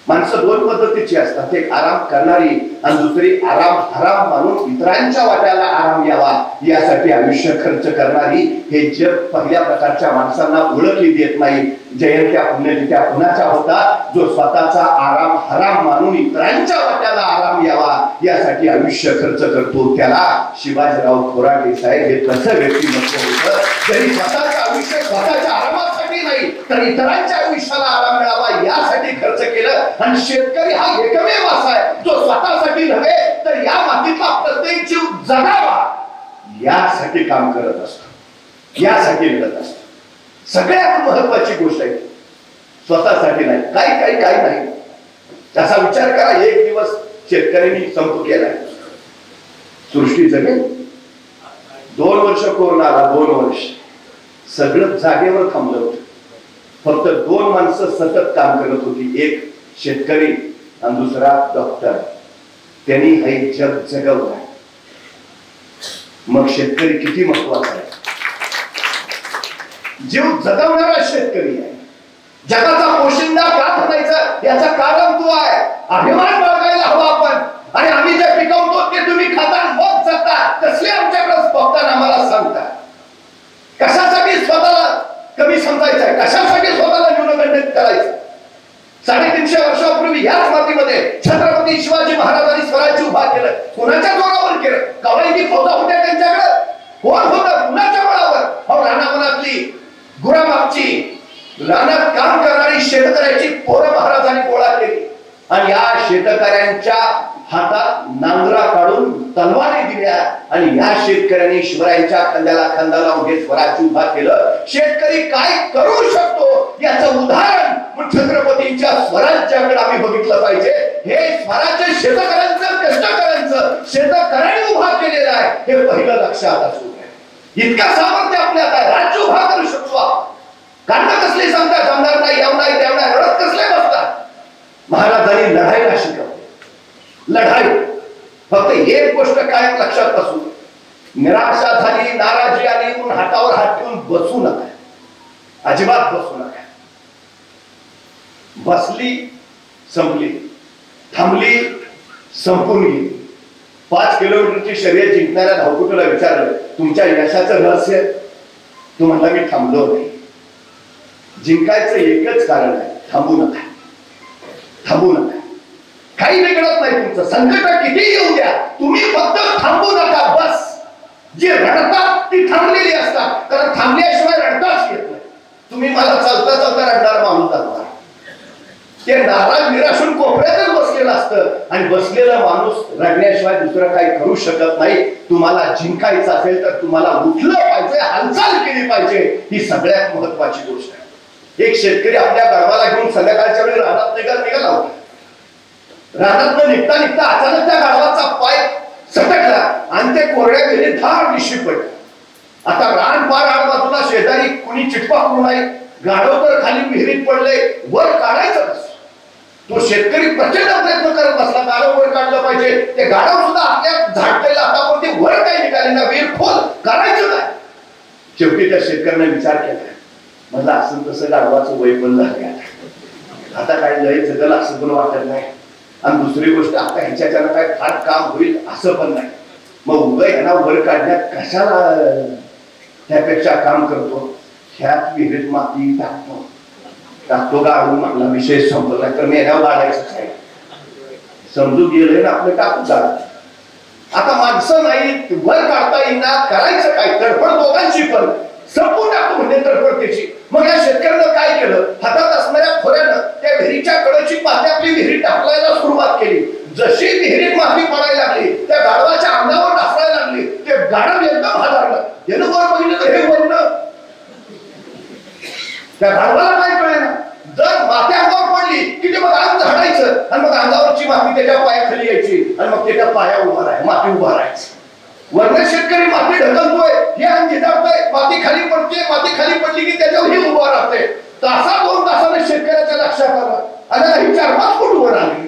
माणसं 2 पद्धतीची असतात, एक आराम करणारी आणि दुसरी आराम हराम मानून इतरांच्या वाट्याला आराम यावा यासाठी आयुष्य खर्च करणारी. हे जग पहिल्या प्रकारच्या माणसांना ओळखही देत नाही. जयंत्या पुण्यतिथ्या कुणाच्या होतात? जो स्वतःचा आराम हराम मानून इतरांच्या वाट्याला आराम यावा यासाठी आयुष्य खर्च करतो, त्याला शिवाजीराव खोराटे साहेब हे तसं व्यक्तिमत्व होतं. जरी स्वतःचं आयुष्य स्वतःच्या आरामासाठी नाही तर इतरांच्या आयुष्याला आराम मिळावा यासाठी खर्च केलं. आणि शेतकरी हा एकमेव असा आहे जो स्वतःसाठी नव्हे तर या मातीतला प्रत्येक जीव जगावा यासाठी काम करत असतो, यासाठी मिळत असतो. सगळ्यात महत्वाची गोष्ट आहे, स्वतःसाठी नाही. काही नाही. त्याचा विचार करा. एक दिवस शेतकऱ्यांनी संप केलाय, सृष्टी जगेल. 2 वर्ष कोरोना आला, 2 वर्ष सगळं जागेवर थांबलं होतं. फक्त 2 माणसं सतत काम करत होती, एक शेतकरी आणि दुसरा डॉक्टर. त्यांनी हे जग जगवलं. मग शेतकरी किती महत्वाचा आहे? जीव जगवणारा शेतकरी आहे. जगाचा पोशिंदा का म्हणायचं याचं कारण तू आहे. अभिमान बाळगायला हवा आपण. आणि आम्ही जे पिकवतो ते तुम्ही खाता मग जगता, तसले आमच्याकडे बघताना आम्हाला सांगता. कशासाठी स्वतःला कमी समजायचंय, कशासाठी स्वतःला न्यूनगंडित करायचं. 350 वर्षापूर्वी याच मातीमध्ये छत्रपती शिवाजी महाराजांनी स्वराज्य उभा केलं. कोणाच्या जोरावर केलं? कवळी फौजा होत्या त्यांच्याकडे? कोण होतं? कुणाच्या बळावर? रानावनातली गुरामागची रानात काम करणारी शेतकऱ्याची पोरं महाराजांनी गोळा केली आणि या शेतकऱ्यांच्या हातात नांगरा काढून तलवारी दिल्या आणि या शेतकऱ्यांनी शिवरायांच्या खांद्याला खांदा लावून हे स्वराज्य उभा केलं. शेतकरी काय करू शकतो याचं उदाहरण छत्रपतींच्या स्वराज्याकडे आम्ही बघितलं पाहिजे. हे स्वराज्य शेतकऱ्यांचं, कष्टकऱ्यांचं, शेतकऱ्यांनी उभा केलेलं आहे हे पहिलं लक्षात असू द्या. इतका सामर्थ्य आपल्यात आहे, राज्य उभा करू शकतो. कांड कसले सांगतात, जमणार नाही, याव नाही, त्याव नाही, रडत कसले बसतात. महाराजांनी लढाईला शिकवले. लढाई फक्त एक गोष्ट कायम लक्षात असू, निराशा झाली, नाराजी आली म्हणून हातावर हात ठेवून बसू नका. अजिबात बसू नका. बसली संपली, थांबली संपून गेली. 5 किलोमीटरची शर्यत जिंकणाऱ्या धावपटूला विचारलं तुमच्या यशाचं रहस्य? तू म्हणला मी थांबलो नाही. जिंकायचं एकच कारण आहे, थांबू नका. थांबू नका. काही बिघडत नाही तुमचं. संकट किती येऊ द्या, तुम्ही फक्त थांबू नका. बस. जे रडतात ती थांबलेली असतात, कारण थांबल्याशिवाय रडताच येत नाही. तुम्ही मला चालता चालता रडणार माणूस दाखवा. ते नाराज निराशून कोपऱ्यातच बसलेलं असतं आणि बसलेला माणूस रडण्याशिवाय दुसरं काही करू शकत नाही. तुम्हाला जिंकायचं असेल तर तुम्हाला उठलं पाहिजे, हालचाल केली पाहिजे. ही सगळ्यात महत्वाची गोष्ट आहे. एक शेतकरी आपल्या गाढवाला घेऊन संध्याकाळच्या वेळी रानात निघाला होता. रानात निघता निघता अचानक त्या गाढवाचा पाय सटकला आणि ते कोरड्या विहिरीत धार दिशी पडले. आता रान पार आड बाजूला शेजारी कुणी चिटपा करू नये. गाढव तर खाली विहिरीत पडले, वर काढायचं कसं? तो शेतकरी प्रचंड प्रयत्न करत बसला, गाढव वर काढलं पाहिजे. ते गाढव सुद्धा आपल्या झाडलेला आता पण ते वर काही निघाले ना, विहीर खोल काढायचं काय? शेवटी त्या शेतकऱ्याने विचार केला, मला असं तसं गाढवाचं वय पण झालं, आता काय लय जगल असं पण वाटत नाही. आणि दुसरी गोष्ट आता ह्याच्यानं काय फार काम होईल असं पण नाही. मग उभं यांना वर काढण्यात कशाला त्यापेक्षा काम करतो, ह्यात विहिरीत माती टाकतो गाडून आपला विषय संपला. तर मी याला गाडायचं काय, समजू गेलंय ना आपलं, टाकू गाड. आता माणसं नाही, वर काढता येईना, करायचं काय? तडफड दोघांची पण संपून टाकतो म्हणजे तडफड त्याची. मग या शेतकऱ्यानं काय केलं, हातात असणाऱ्या खोऱ्यानं त्या विहिरीच्या कडेची माती आपली विहिरीत टाकलायला सुरुवात केली. जशी विहिरीत माती पडायला लागली, त्या गाढवाच्या अंगावर ढासळायला लागली. ते गाढव एकदम हादरलं. यानं वर बघितलं तर हे वरण. त्या गाढवाला काय कळेना, जर माती अंगावर पडली की ते मग अंग झाडायचं आणि मग अंगावरची माती त्याच्या पायाखाली यायची आणि मग त्याच्या पाया उभा राहाय, माती उभा राहायचं. वर्ण शेतकरी माती ढकलतोय, हे अंग झिजावतोय, माती खाली पडते, माती खाली पडली की त्याच्यावर ही उभा राहते. तासा 2 तासाने शेतकऱ्याच्या लक्षात आलं आणि ही 4-5 फूट वर आली.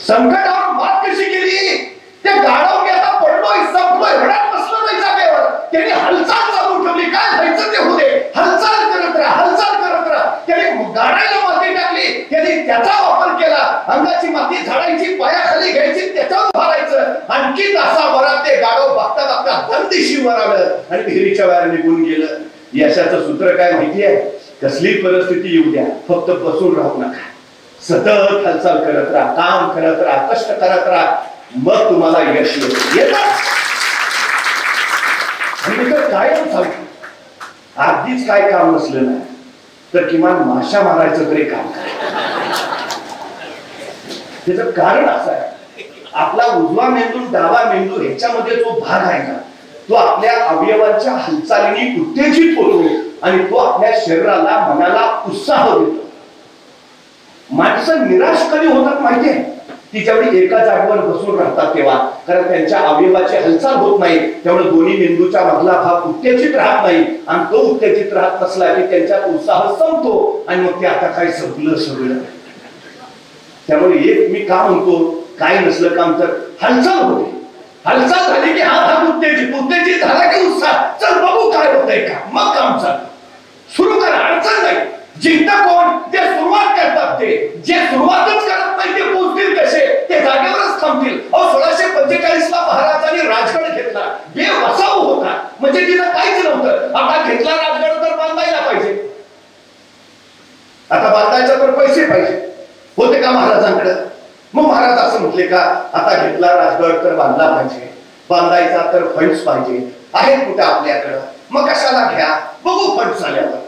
संकटावर मात कशी केली? ते गाढव की आता पडलोय, संपलोय, रडत बसलो नाही जागेवर. त्याने हालचाल चालू ठेवली. काय व्हायचं ते होते, हालचाल करत राहा, हालचाल करत राहा. त्याने गाडायला माती टाकली, त्याने त्याचा वापर केला. अंगाची माती झाडायची, पायाखाली घ्यायची, त्याच्यावर भरायचं. आणखी तासाभरात ते गाढव बघता बघता दंदिशी वर आलं आणि विहिरीच्या बाहेर निघून गेलं. यशाचं सूत्र काय माहितीये? कसली परिस्थिती येऊ द्या, फक्त बसून राहू नका. सतत हालचाल करत राहा, काम करत राहा, कष्ट करत राहा, मग तुम्हाला यश येतं. कायम सांगतो, अगदीच काय काम नसलं ना तर किमान माशा मारायचं तरी काम करा. त्याचं कारण असं आहे, आपला उजवा मेंदू डावा मेंदू ह्याच्यामध्ये जो भाग आहे ना, तो आपल्या अवयवांच्या हालचालीने उत्तेजित होतो आणि तो आपल्या शरीराला, मनाला उत्साह देतो. माणसं निराश कधी होतात माहितीये? ती ज्यावेळी एका जागेवर बसून राहतात तेव्हा, कारण त्यांच्या अवयवाची हालचाल होत नाही, त्यामुळे दोन्ही मेंदूचा मधला भाग उत्तेजित राहत नाही. आणि तो उत्तेजित राहत नसला की त्यांच्यात उत्साह संपतो आणि मग ते आता काय संपलं सगळं. त्यामुळे एक मी का म्हणतो, काय नसलं काम तर हालचाल होते. हालचाल झाली की हा भाग उत्तेजित झाला की उत्साह, चल बघू काय होतंय का, मग काम चालू सुरू करा, अडचण नाही. जिंकता कोण? जे सुरुवात करतात, ते जे सुरुवातच करत नाही ते पोहोचतील कसे? ते जागेवरच थांबतील. 1645 ला महाराजांनी राजगड घेतला, बेवसाव होता, म्हणजे तिथं काहीच नव्हतं. आता घेतला राजगड तर बांधायला पाहिजे, आता बांधायचा तर पैसे पाहिजे, होते का महाराजांकडे? मग महाराज असं म्हटले का, आता घेतला राजगड तर बांधला पाहिजे, बांधायचा तर फंड्स पाहिजे, आहेत कुठे आपल्याकडं, मग कशाला घ्या, बघू फंड्स आल्यावर.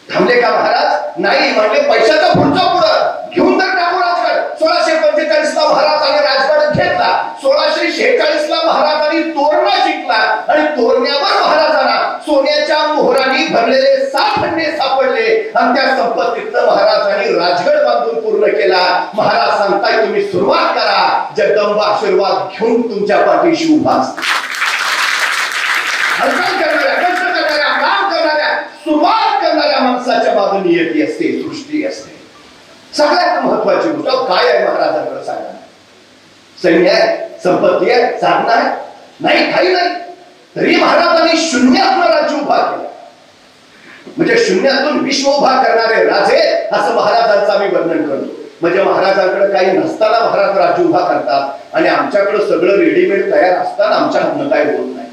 थांबले का महाराज? नाही म्हणले, पैशाचा पुढचा पुढं घेऊन तर टाकू राजगड. 1645 ला महाराजांनी राजगड घेतला, 1646 ला महाराजांनी तोरणा जिंकला आणि तोरण्यावर महाराजांना सोन्याच्या मोहरांनी भरलेले 7 खंडे सापडले आणि त्या संपत्तीतनं महाराजांनी राजगड बांधून पूर्ण केला. महाराज सांगताय तुम्ही सुरुवात करा, जगदंबा आशीर्वाद घेऊन तुमच्या पाठीशी उभा असते. हालचाल करणाऱ्या, कष्ट करणाऱ्या, काम करणाऱ्या, सुरुवात करणाऱ्या माणसाच्या मागे नियती असते, सृष्टी असते. सगळ्यात महत्वाची गोष्ट काय आहे महाराजांकडे सांगा? सैन्य आहे, संपत्ती आहे, साधना आहे? नाही, काही नाही. तरी महाराजांनी शून्यातून राज्य उभा केला, म्हणजे शून्यातून विश्व उभा करणारे राजे, असं महाराजांचं आम्ही वर्णन करतो. म्हणजे महाराजांकडे काही नसताना महाराज राज्य उभा करतात आणि आमच्याकडे सगळं रेडीमेड तयार असताना आमच्या हातनं काय होत नाही.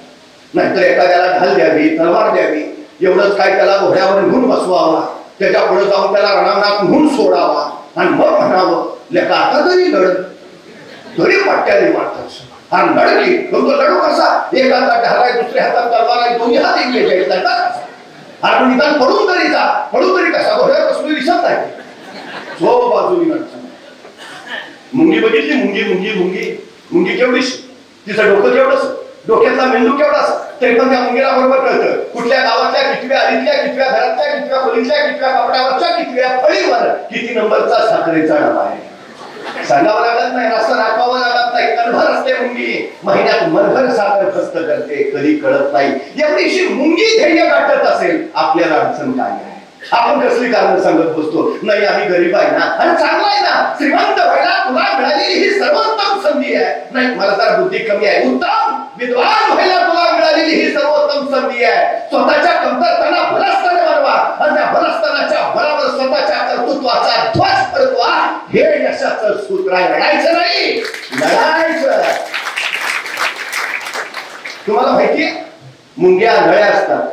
नाहीतर एखाद्याला ढाल द्यावी, तलवार द्यावी, एवढंच काय त्याला घोड्यावर घेऊन बसवावा, त्याच्या पुढे जाऊन त्याला रणांगणात घेऊन सोडावा आणि मग म्हणावं, लेका आता तरी लढ, तरी पट्ट्याने वाटत आणि लढली. तो लढू कसा? एक हातात ढाल आहे, दुसऱ्या हातात तलवार आहे, दोन्ही हात एकले जायचा. आपण निदान पडून तरी जा, पडू तरी कसा? घोड्यावर बसली दिसत नाही, सो बाजूनी अडचण. मुंगी बघितली, मुंगी मुंगी मुंगी मुंगी केवढीशी, तिचं डोकं केवढंच, डोक्यातला मेंदू केवढा, तरी पण त्या मुंगीला बरोबर कळतं कुठल्या गावातल्या कितव्या आलीतल्या, कितव्या घरातल्या, कितव्या खोलीतल्या, कितव्या कपड्यावरच्या, कितव्या फळीवर किती नंबरचा साखरेचा डबा आहे. सांगावं लागत नाही, रस्ता दाखवावं लागत नाही, कणभर असते मुंगी, महिन्यात मनभर साखर खस्त करते, कधी कळत नाही. एवढीशी मुंगी ध्येय गाठत असेल, आपल्याला अडचण काय आहे? आपण कसली कारण सांगत बसतो? नाही आम्ही गरीब आहे ना, आणि चांगला आहे ना, श्रीमंत व्हायला तुला मिळालेली ही सर्वोत्तम संधी आहे. नाही, मला तर बुद्धी कमी आहे. उत्तम विद्वान व्हायला तुला मिळालेली ही सर्वोत्तम संधी आहे. स्वतःच्या कमतरताना बलस्थान बनवा आणि त्या बलस्थानाच्या बळावर स्वतःच्या कर्तृत्वाचा ध्वज फडकवा. हे यशाचं सूत्र आहे. लढायचं नाही, लढायचं. तुम्हाला माहितीये, मुंग्या आंधळ्या असतात.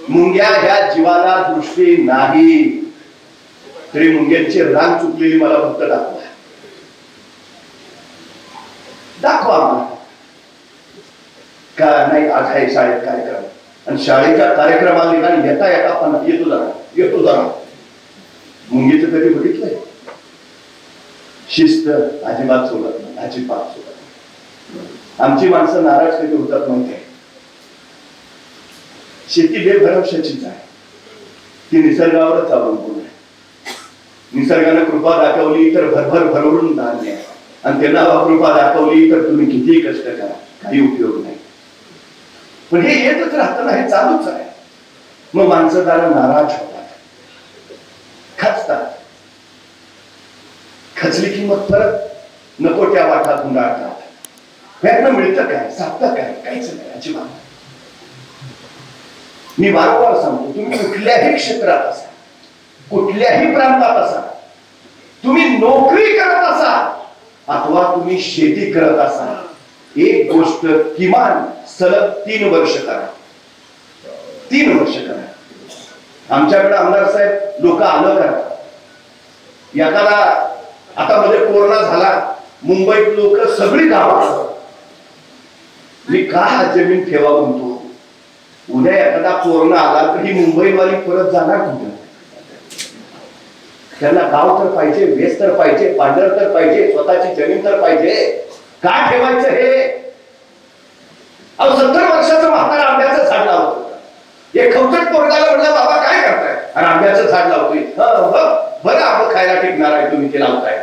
मुंग्या ह्या जीवाला दृष्टी नाही, तरी मुंग्यांची रांग चुकलेली मला फक्त दाखवा, दाखवा मला. का नाही, आज आहे शाळेत कार्यक्रम, आणि शाळेच्या कार्यक्रमाला निघाली येता येता पण येतो जरा मुंगीचं कधी बघितलंय? शिस्त अजिबात सोडत नाही, अजिबात सोडत नाही. आमची माणसं नाराज कधी होतात माहितीये? शेती बेभरवशाचीच आहे, ती निसर्गावरच अवलंबून आहे. निसर्गाने कृपा दाखवली तर भरभर भरवून धान्य आहे, आणि त्यांना कृपा दाखवली तर तुम्ही कितीही कष्ट करा, काही उपयोग नाही. पण हे येतच राहतं ना, हे चालूच आहे. मग माणसं जरा नाराज होतात, खचतात. खचली की मग परत नको त्या वाटात गुंडाळतात. त्यातनं मिळतं काय, साधतं काय? काहीच नाही, अजिबात. मी वारंवार सांगतो, तुम्ही कुठल्याही क्षेत्रात असा, कुठल्याही प्रांतात असा, तुम्ही नोकरी करत असा अथवा तुम्ही शेती करत असा, एक गोष्ट किमान सलग 3 वर्ष करा. 3 वर्ष करा. आमच्याकडे आमदार साहेब लोक आलं करतात. एखादा आता मध्ये कोरोना झाला, मुंबईत लोक सगळी गावात, मी का जमीन ठेवा म्हणतो, उद्या एखादा कोरोना आला तर ही मुंबईवाली परत जाणार कुठं? त्यांना गाव तर पाहिजे, वेस तर पाहिजे, पांढर तर पाहिजे, स्वतःची जमीन तर पाहिजे. का ठेवायचं हे? 70 वर्षाचं म्हातारा आंब्याचं झाड लावत होतं. एक खवचट पोरगाला म्हणलं, बाबा काय करताय? आणि आंब्याचं झाड लावतोय. बरं, आंबं खायला टिकणार आहे, तुम्ही ते लावताय.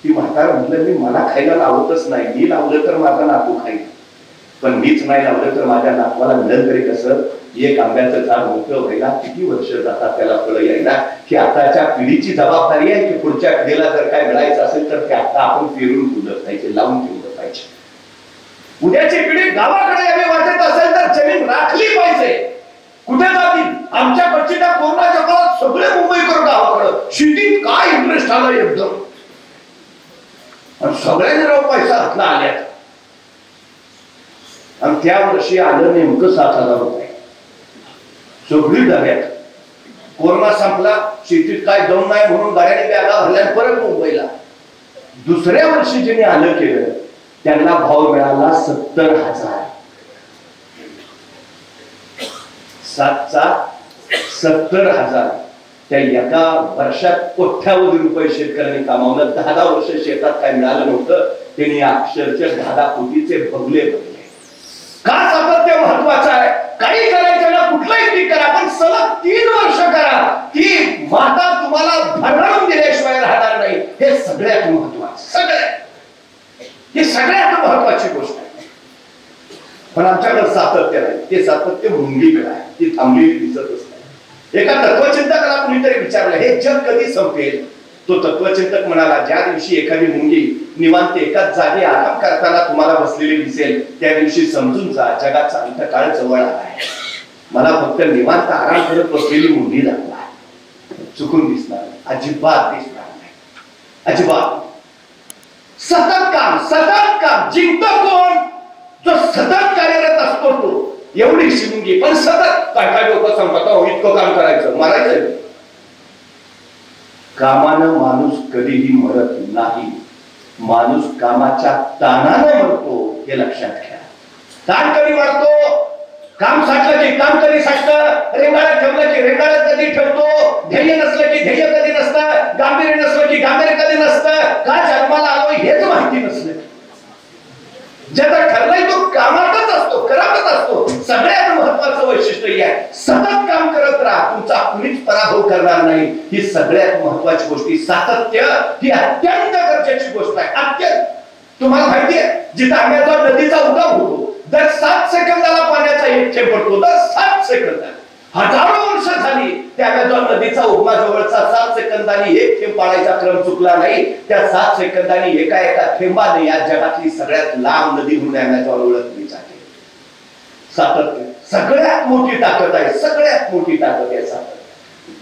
ती म्हातारा म्हटलं, मी मला खायला लावतच नाही, मी लावलं तर माझा नातू खाईल, पण मीच नाही लावलं तर माझ्या नातवाला मिळेल तरी कसं? एक आंब्याचं झाड मोठं व्हायला किती वर्ष जातात त्याला फळं यायला? की आताच्या पिढीची जबाबदारी आहे की पुढच्या पिढीला जर काय मिळायचं असेल तर ते आता आपण पेरून ठेवलं पाहिजे, लावून ठेवलं पाहिजे. उद्याची पिढी गावाकडे यावी वाटत असेल तर जमीन राखली पाहिजे. कुठे जातील? आमच्याकडची त्या कोरोनाच्या काळात सगळे मुंबईकर गावाकडं. शेतीत काय इंटरेस्ट आला एकदम, सगळ्यांनी राव पैसा हातला आल्यात. आणि त्या वर्षी आलं नेमकं 7,000 रुपये सगळी डब्यात. कोरोना संपला, शेतीत काय दम नाही म्हणून गाड्याने बॅगा भरल्या परत मुंबईला. दुसऱ्या वर्षी ज्यांनी आलं केलं त्यांना भाव मिळाला 70,000. 7चा 70,000. त्या एका वर्षात कोट्यावधी रुपये शेतकऱ्यांनी कमावलं. 10 वर्ष शेतात काय मिळालं नव्हतं, त्यांनी अक्षरशः 10 कोटीचे बंगले बनले. का सातत्य महत्वाचं आहे? काही करायचं ना, कुठलंही पीक करा, पण सलग 3 वर्ष करा. ती माता तुम्हाला भरभरून दिल्याशिवाय राहणार नाही. हे सगळ्यात महत्वाचं, ही सगळ्यात महत्वाची गोष्ट आहे. पण आमच्याकडे सातत्य नाही. ते सातत्य मुंगीकडे आहे, ती थांबलेली दिसतच नाही. एका तत्वचिंतकाला कुणीतरी विचारलं, हे जग कधी संपेल? तो तत्वचिंतक म्हणाला, ज्या दिवशी एखादी मुंगी निवांत एकाच जागी आराम करताना तुम्हाला बसलेली दिसेल, त्या दिवशी समजून जा जगाचा अंतकाळ जवळ आला आहे. मला फक्त निवांत आराम करत बसलेली मुंगी दाखवा. चुकून दिसणार नाही, अजिबात दिसणार नाही, अजिबात. सतत काम जिंकतो कोण? जो सतत कार्यरत असतो तो. एवढीशी मुंगी पण सतत काय लोक सांगतात, इतकं काम करायचं, मारायचं. कामानं माणूस कधीही मरत नाही. माणूस कामाच्या ताणानं मरतो, हे लक्षात घ्या. ताण कधी वाढतो? काम साठलं की काम कधी साठतं, रेंगाळत ठेवलं की रेंगाळत कधी ठेवतो, ध्येय नसलं की ध्येय कधी नसतं, गांभीर्य नसलं की गांभीर्य कधी नसतं, का जन्माला आलोय हेच माहिती नसलं. ज्याचा ठरलाय तो कामातच असतो, करतच असतो. सगळ्यात महत्वाचं वैशिष्ट्य आहे, सतत काम करत राहा, तुमचा कुणीच पराभव करणार नाही. ही सगळ्यात महत्वाची गोष्ट. सातत्य ही अत्यंत गरजेची गोष्ट आहे, अत्यंत. तुम्हाला माहितीये, जिथं आंब्याचा नदीचा उगम होतो, दर 7 सेकंदाला पाण्याचा एक थेंब पडतो. दर 7 सेकंदाला. हजारो वर्ष झाली त्या नदीचा उगमाजवळचा 7 सेकंदांनी एक थेंब पाण्याचा क्रम चुकला नाही. त्या 7 सेकंदांनी एका थेंबाने या जगातली सगळ्यात लांब नदी म्हणून अमेझॉन ओळखली जाते. सातत्य सगळ्यात मोठी ताकद आहे, सगळ्यात मोठी ताकद आहे सातत्य.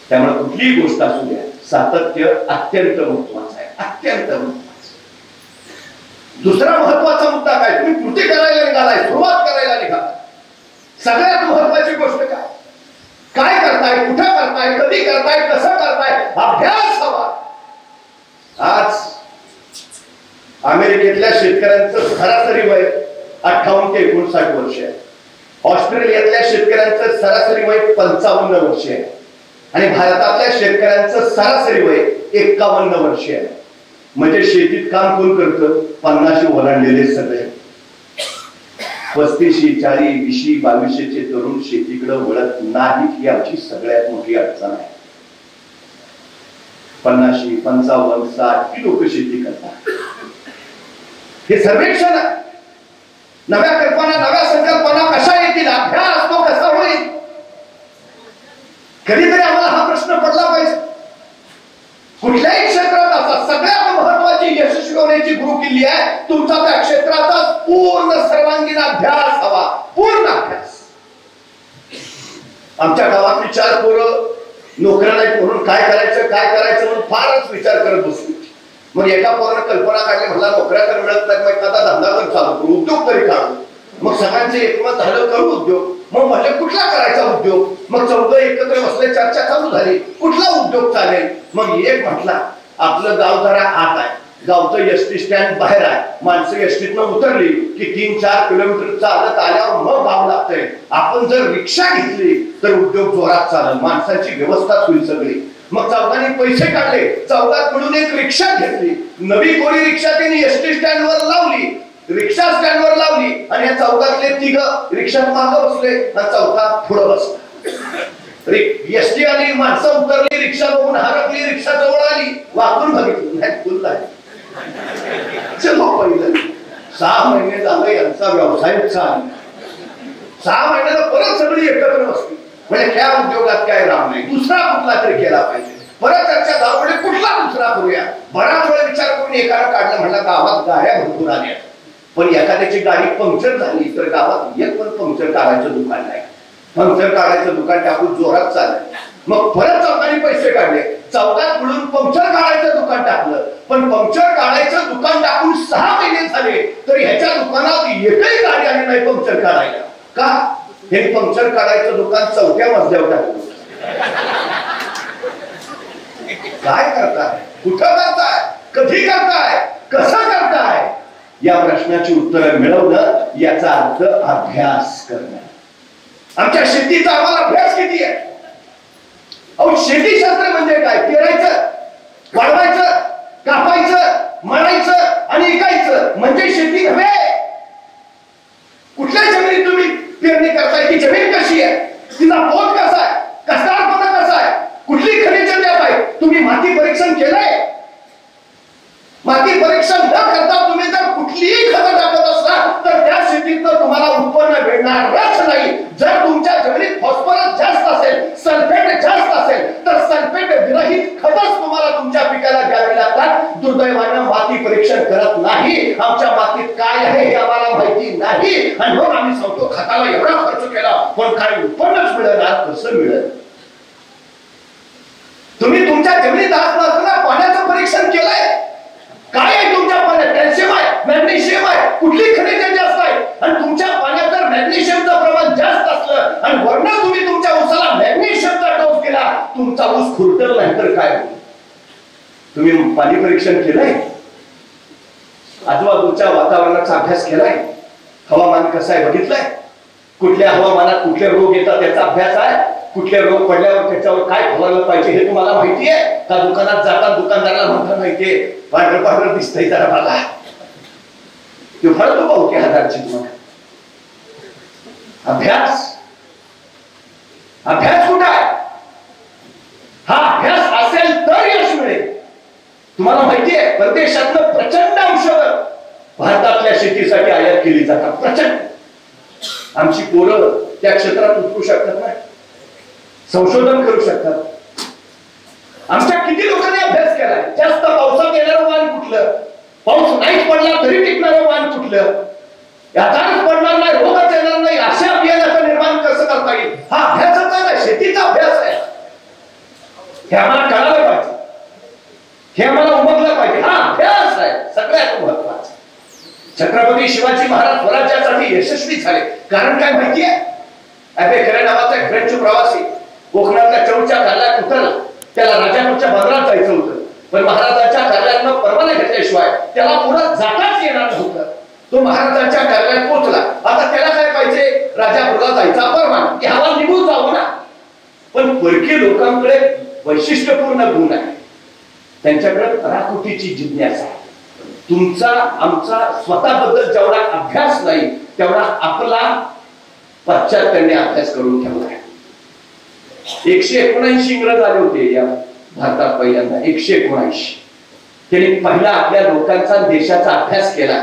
त्यामुळे कुठलीही गोष्ट असू द्या, सातत्य अत्यंत महत्वाचं आहे, अत्यंत महत्वाचं. दुसरा महत्वाचा मुद्दा काय? तुम्ही कृती करायला निघालाय, सुरुवात करायला निघाला. सगळ्यात महत्वाची गोष्ट काय? काय करताय, कुठे करताय, कधी करताय, कसं करताय, अभ्यास हवा. आज अमेरिकेतल्या शेतकऱ्यांचं सरासरी वय 58 ते 59 वर्ष आहे. ऑस्ट्रेलियातल्या शेतकऱ्यांचं सरासरी वय 55 वर्ष आहे. आणि भारतातल्या शेतकऱ्यांचं सरासरी वय 51 वर्ष आहे. म्हणजे शेतीत काम कोण करतं? 50 ओलांडलेले सगळे. 35, 40, 20, 22चे तरुण शेतीकडे वळत नाहीत. ही आमची सगळ्यात मोठी अडचण आहे. 50, 55, 60 ही लोक शेती करतात. हे सर्वेक्षण आहे. नव्या कल्पना, नव्या संकल्पना कशा येतील, अभ्यास तो कसा होईल. कधीतरी आम्हाला हा प्रश्न पडला पाहिजे. कुठल्याही क्षेत्रात असा सगळ्यात महत्वाची यशस्वी होण्याची गुरुकिल्ली आहे, तुमचा त्या क्षेत्राचा पूर्ण सर्वांगीण अभ्यास हवा, पूर्ण अभ्यास. आमच्या गावातली 4 पोरं नोकऱ्या नाहीत म्हणून काय करायचं म्हणून फारच विचार करत बसली. मग एका पोरानं कल्पना काढली, म्हणला नोकऱ्या तर मिळत नाही, मग एखादा धंदा तर चालू करू, उद्योग तरी काढू. मग सगळ्यांचे एकमत झालं, करू उद्योग. मग म्हणले कुठला करायचा उद्योग? मग 14 एकत्र बसले, चर्चा चालू झाली, कुठला उद्योग चालेल. मग एक म्हटला, आपलं गाव जरा आत आहे, गावचं एसटी स्टँड बाहेर आहे, माणसं एसटीतनं उतरली की 3-4 किलोमीटर चालत आल्यावर मग गाव लागतंय. आपण जर रिक्षा घेतली तर उद्योग जोरात चालेल, माणसाची व्यवस्था होईल सगळी. मग चौघांनी पैसे काढले, चौघात मिळून एक रिक्षा घेतली. नवी कोरी रिक्षा त्यांनी एसटी स्टँडवर लावली, रिक्षा स्टँडवर लावली. आणि या चौघातले 3 रिक्षात मागं बसले, चौघात पुढे बसले. एसटी आली, माणसं उतरली, रिक्षा बघून हरकली, रिक्षा जवळ आली, वाकून बघितलं, नाही फुल आहे. चलो पहिलं 6 महिने झाले यांचा व्यवसाय चालू. 6 महिन्याला परत सगळी एकत्र बसली. म्हणजे त्या उद्योगात काय राम नाही, दुसरा कुठला तरी केला पाहिजे. परत चर्चा धावपडली, कुठला दुसरा करूया. बराच वेळ विचार करून एकाला काढलं, म्हणला गावात गाड्या भरपूर आल्या, पण एखाद्याची गाडी पंक्चर झाली तर गावात एक पण पंक्चर काढायचं दुकान नाही. पंक्चर काढायचं दुकान टाकून जोरात चाललं. मग परत चौकाने पैसे काढले, चौकात मिळून पंक्चर काढायचं दुकान टाकलं. पण पंक्चर काढायचं दुकान टाकून 6 महिने झाले तर ह्याच्या दुकानात एकही गाडी आली नाही पंक्चर काढायला. का? हे पंक्चर काढायचं दुकान 4थ्या मजल्यावर टाकलं. काय करताय, कुठं करताय, कधी करताय, कसं करताय, या प्रश्नाची उत्तरं मिळवणं याचा अर्थ अभ्यास करणं. आमच्या शेतीचा आम्हाला अभ्यास किती आहे? अहो, शेतीशास्त्र म्हणजे काय? पेरायचं, वाढवायचं, कापायचं, मळायचं आणि इकायचं म्हणजे शेती नव्हे. कुठल्या जमिनीत तुम्ही पेरणी करताय, ती जमीन कशी आहे, तिचा पोत कसा आहे, कसदारपणा कसा आहे, कुठली खनिजं त्यात आहे, तुम्ही माती परीक्षण केलंय? माती परीक्षण न करता तुम्ही जर कुठलीही खतं टाकत असला तर त्या शेतीतनं तुम्हाला उत्पन्न मिळणारच नाही. जर तुमच्या जमिनीत फॉस्फरस जास्त असेल, सल्फेट जास्त असेल तर सल्फेट विरहित खतच तुम्हाला तुमच्या पिकाला द्यावे लागतात. दुर्दैवानं माती परीक्षण करत नाही. आमच्या मातीत काय आहे हे आम्हाला माहिती नाही आणि मग आम्ही सांगतो खताला एवढा खर्च केला पण काय उत्पन्नच मिळणार, कसं मिळेल? तुम्ही तुमच्या जमिनीत असताना पाण्याचं परीक्षण केलंय? काय आहे तुमच्या पाण्यात? कॅल्शियम आहे, मॅग्नेशियम आहे, कुठली खनिजे जास्त आहे? आणि तुमच्या पाण्यात जर मॅग्नेशियमचं प्रमाण जास्त असलं आणि वरनं तुम्ही तुमच्या ऊसाला मॅग्नेशियमचा डोस दिला, तुमचा ऊस खुरटल नाही तर काय होईल? तुम्ही पाणी परीक्षण केलंय? आजूबाजूच्या वातावरणाचा अभ्यास केलाय? हवामान कसं आहे बघितलंय? कुठल्या हवामानात कुठले रोग येतात त्याचा अभ्यास आहे? कुठले रोग पडल्यावर त्याच्यावर काय फवारलं पाहिजे हे तुम्हाला माहिती आहे का? दुकानात जातात दुकानदाराला म्हणतात माहितीये, पांढरं पांढरं दिसतंय जरा मला, ते फळतो पाहू की हजारची. तुम्हाला अभ्यास, अभ्यास कुठं आहे? हा अभ्यास असेल तर यश मिळेल. तुम्हाला माहितीये परदेशातलं प्रचंड औषधं भारतातल्या शेतीसाठी आयात केली जातात, प्रचंड. आमची पोरं त्या क्षेत्रात उतरू शकतात नाही, संशोधन करू शकतात. आमच्या किती लोकांनी अभ्यास केलाय? जास्त पावसात येणारं वाण कुठलं, पाऊस नाही पडला तरी टिकणारं वाण कुठलं, याचाच पडणार नाही, रोगच येणार नाही, अशा बियाण्याचं निर्माण कसं करता येईल? हा अभ्यासाचा नाही, शेतीचा अभ्यास आहे. हे आम्हाला कळालं पाहिजे, हे आम्हाला उमगलं पाहिजे. हा अभ्यास आहे सगळ्यात महत्वाचा. छत्रपती शिवाजी महाराज स्वराज्यासाठी यशस्वी झाले कारण काय माहितीये? अबेकरे नावाचा एक फ्रेंच प्रवासी कोकणातल्या चौच्या कार्यात उतरला. त्याला राजापूरच्या बंदरात जायचं होतं पण महाराजांच्या कार्यालयानं परवाने घेतल्याशिवाय त्याला पुढे जाताच येणार नव्हतं. तो महाराजांच्या कार्यालयात पोहोचला. आता त्याला काय पाहिजे? राजापूरला जायचा परवाना, की हवा निघून जावं ना. पण परकीय लोकांकडे वैशिष्ट्यपूर्ण गुण आहे, त्यांच्याकडे पराकोटीची जिज्ञासा आहे. तुमचा आमचा स्वतःबद्दल जेवढा अभ्यास नाही तेवढा आपला पाश्चात्याने अभ्यास करून ठेवला आहे. 179 इंग्रज आले होते या भारतात पहिल्यांदा, 179. त्यांनी पहिला आपल्या लोकांचा देशाचा अभ्यास केला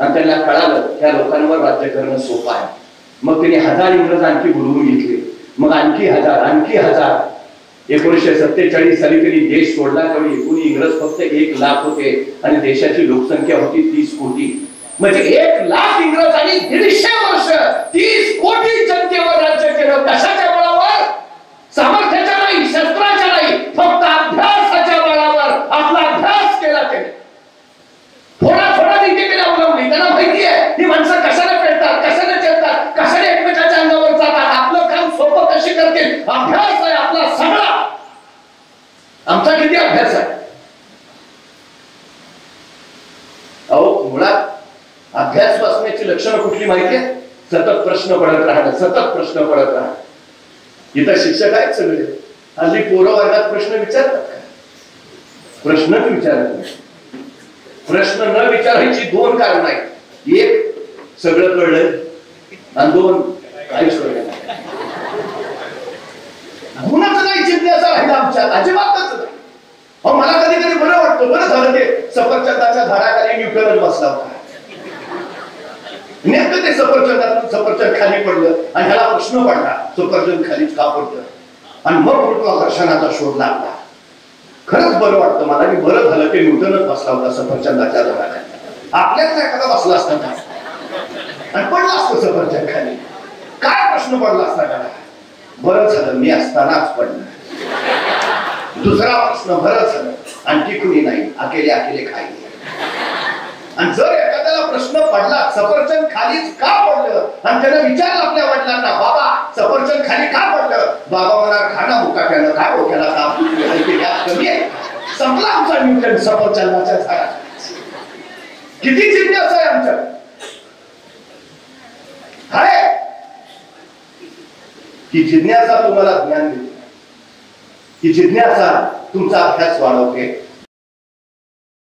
आणि त्यांना कळालं त्या लोकांवर राज्य करणं सोपं आहे. मग त्यांनी 1000 इंग्रज आणखी बोलवून घेतले, मग आणखी 1000 आणखी 1000. 1947 साली त्यांनी देश सोडला तेव्हा एकूण इंग्रज फक्त 1 लाख होते आणि देशाची लोकसंख्या होती 30 कोटी. म्हणजे 1 लाख इंग्रजांनी 150 वर्ष 30 कोटी जनतेवर राज्य केलं. कशाच्या बळावर? सामर्थ्याच्या नाही, शस्त्राच्या नाही, फक्त अभ्यासाच्या बळावर. आपला अभ्यास केला त्याने, थोडा थोडा नीतीकडे अवलंबली. त्यांना माहिती आहे ही माणसं कशाला पेटतात, कशाला चेपतात, कशाने एकमेकाच्या अंगावर जातात, आपलं काम सोपं कशी करतील. अभ्यास आहे आपला सगळा. आमचा किती अभ्यास आहे? अहो, मुळात अभ्यास वाचण्याची लक्षणं कुठली माहिती आहे? सतत प्रश्न पडत राहणं, सतत प्रश्न पडत राहणं. इथं शिक्षक आहेत सगळे, हल्ली पोरं वर्गात प्रश्न विचारतात का? प्रश्नच विचारत नाही. प्रश्न न विचारायची 2 कारण आहेत. 1 सगळं कळलंय आणि 2 काहीच कळलं नाही. गुणाच नाही, जिज्ञासा राहिला आमच्यात अजिबातच नाही. मला कधी कधी बरं वाटतं, बरं झालं ते सफरचंदाच्या झाडाखाली न्यूटनच बसला होता. नेमकं ते सफरचंदातून सफरचंद खाली पडलं आणि ह्याला प्रश्न पडला सफरचंद खालीच का पडतं, आणि मग गुरुत्वाकर्षणाचा शोध लागला. खरंच बरं वाटतं मला की बरं झालं ते न्यूटनच बसला होता सफरचंदाच्या झाडाखाली. आपल्यात एखादा बसला असता आणि पडला असतो सफरचंद खाली, काय प्रश्न पडला असता त्याला? बरं झालं मी असतानाच पडलं. दुसरा प्रश्न, बरं झालं आणखी कुणी नाही, अकेले अकेले खायले. आणि जर एखाद्याला प्रश्न पडला सफरचंद खालीच का पडलं, आणि त्यानं विचारलं आपल्या वडिलांना, बाबा सफरचंद खाली का पडलं? बाबा म्हणाल खाना मुकाट्यानं, काय डोक्याला ताप कमी आहे. संपला आमचा न्यूटन सफरचंदाच्या झाडा. किती जिज्ञासा आहे आमच्या, आहे ही जिज्ञासा तुम्हाला ज्ञान देते, ही जिज्ञासा तुमचा अभ्यास वाढवते.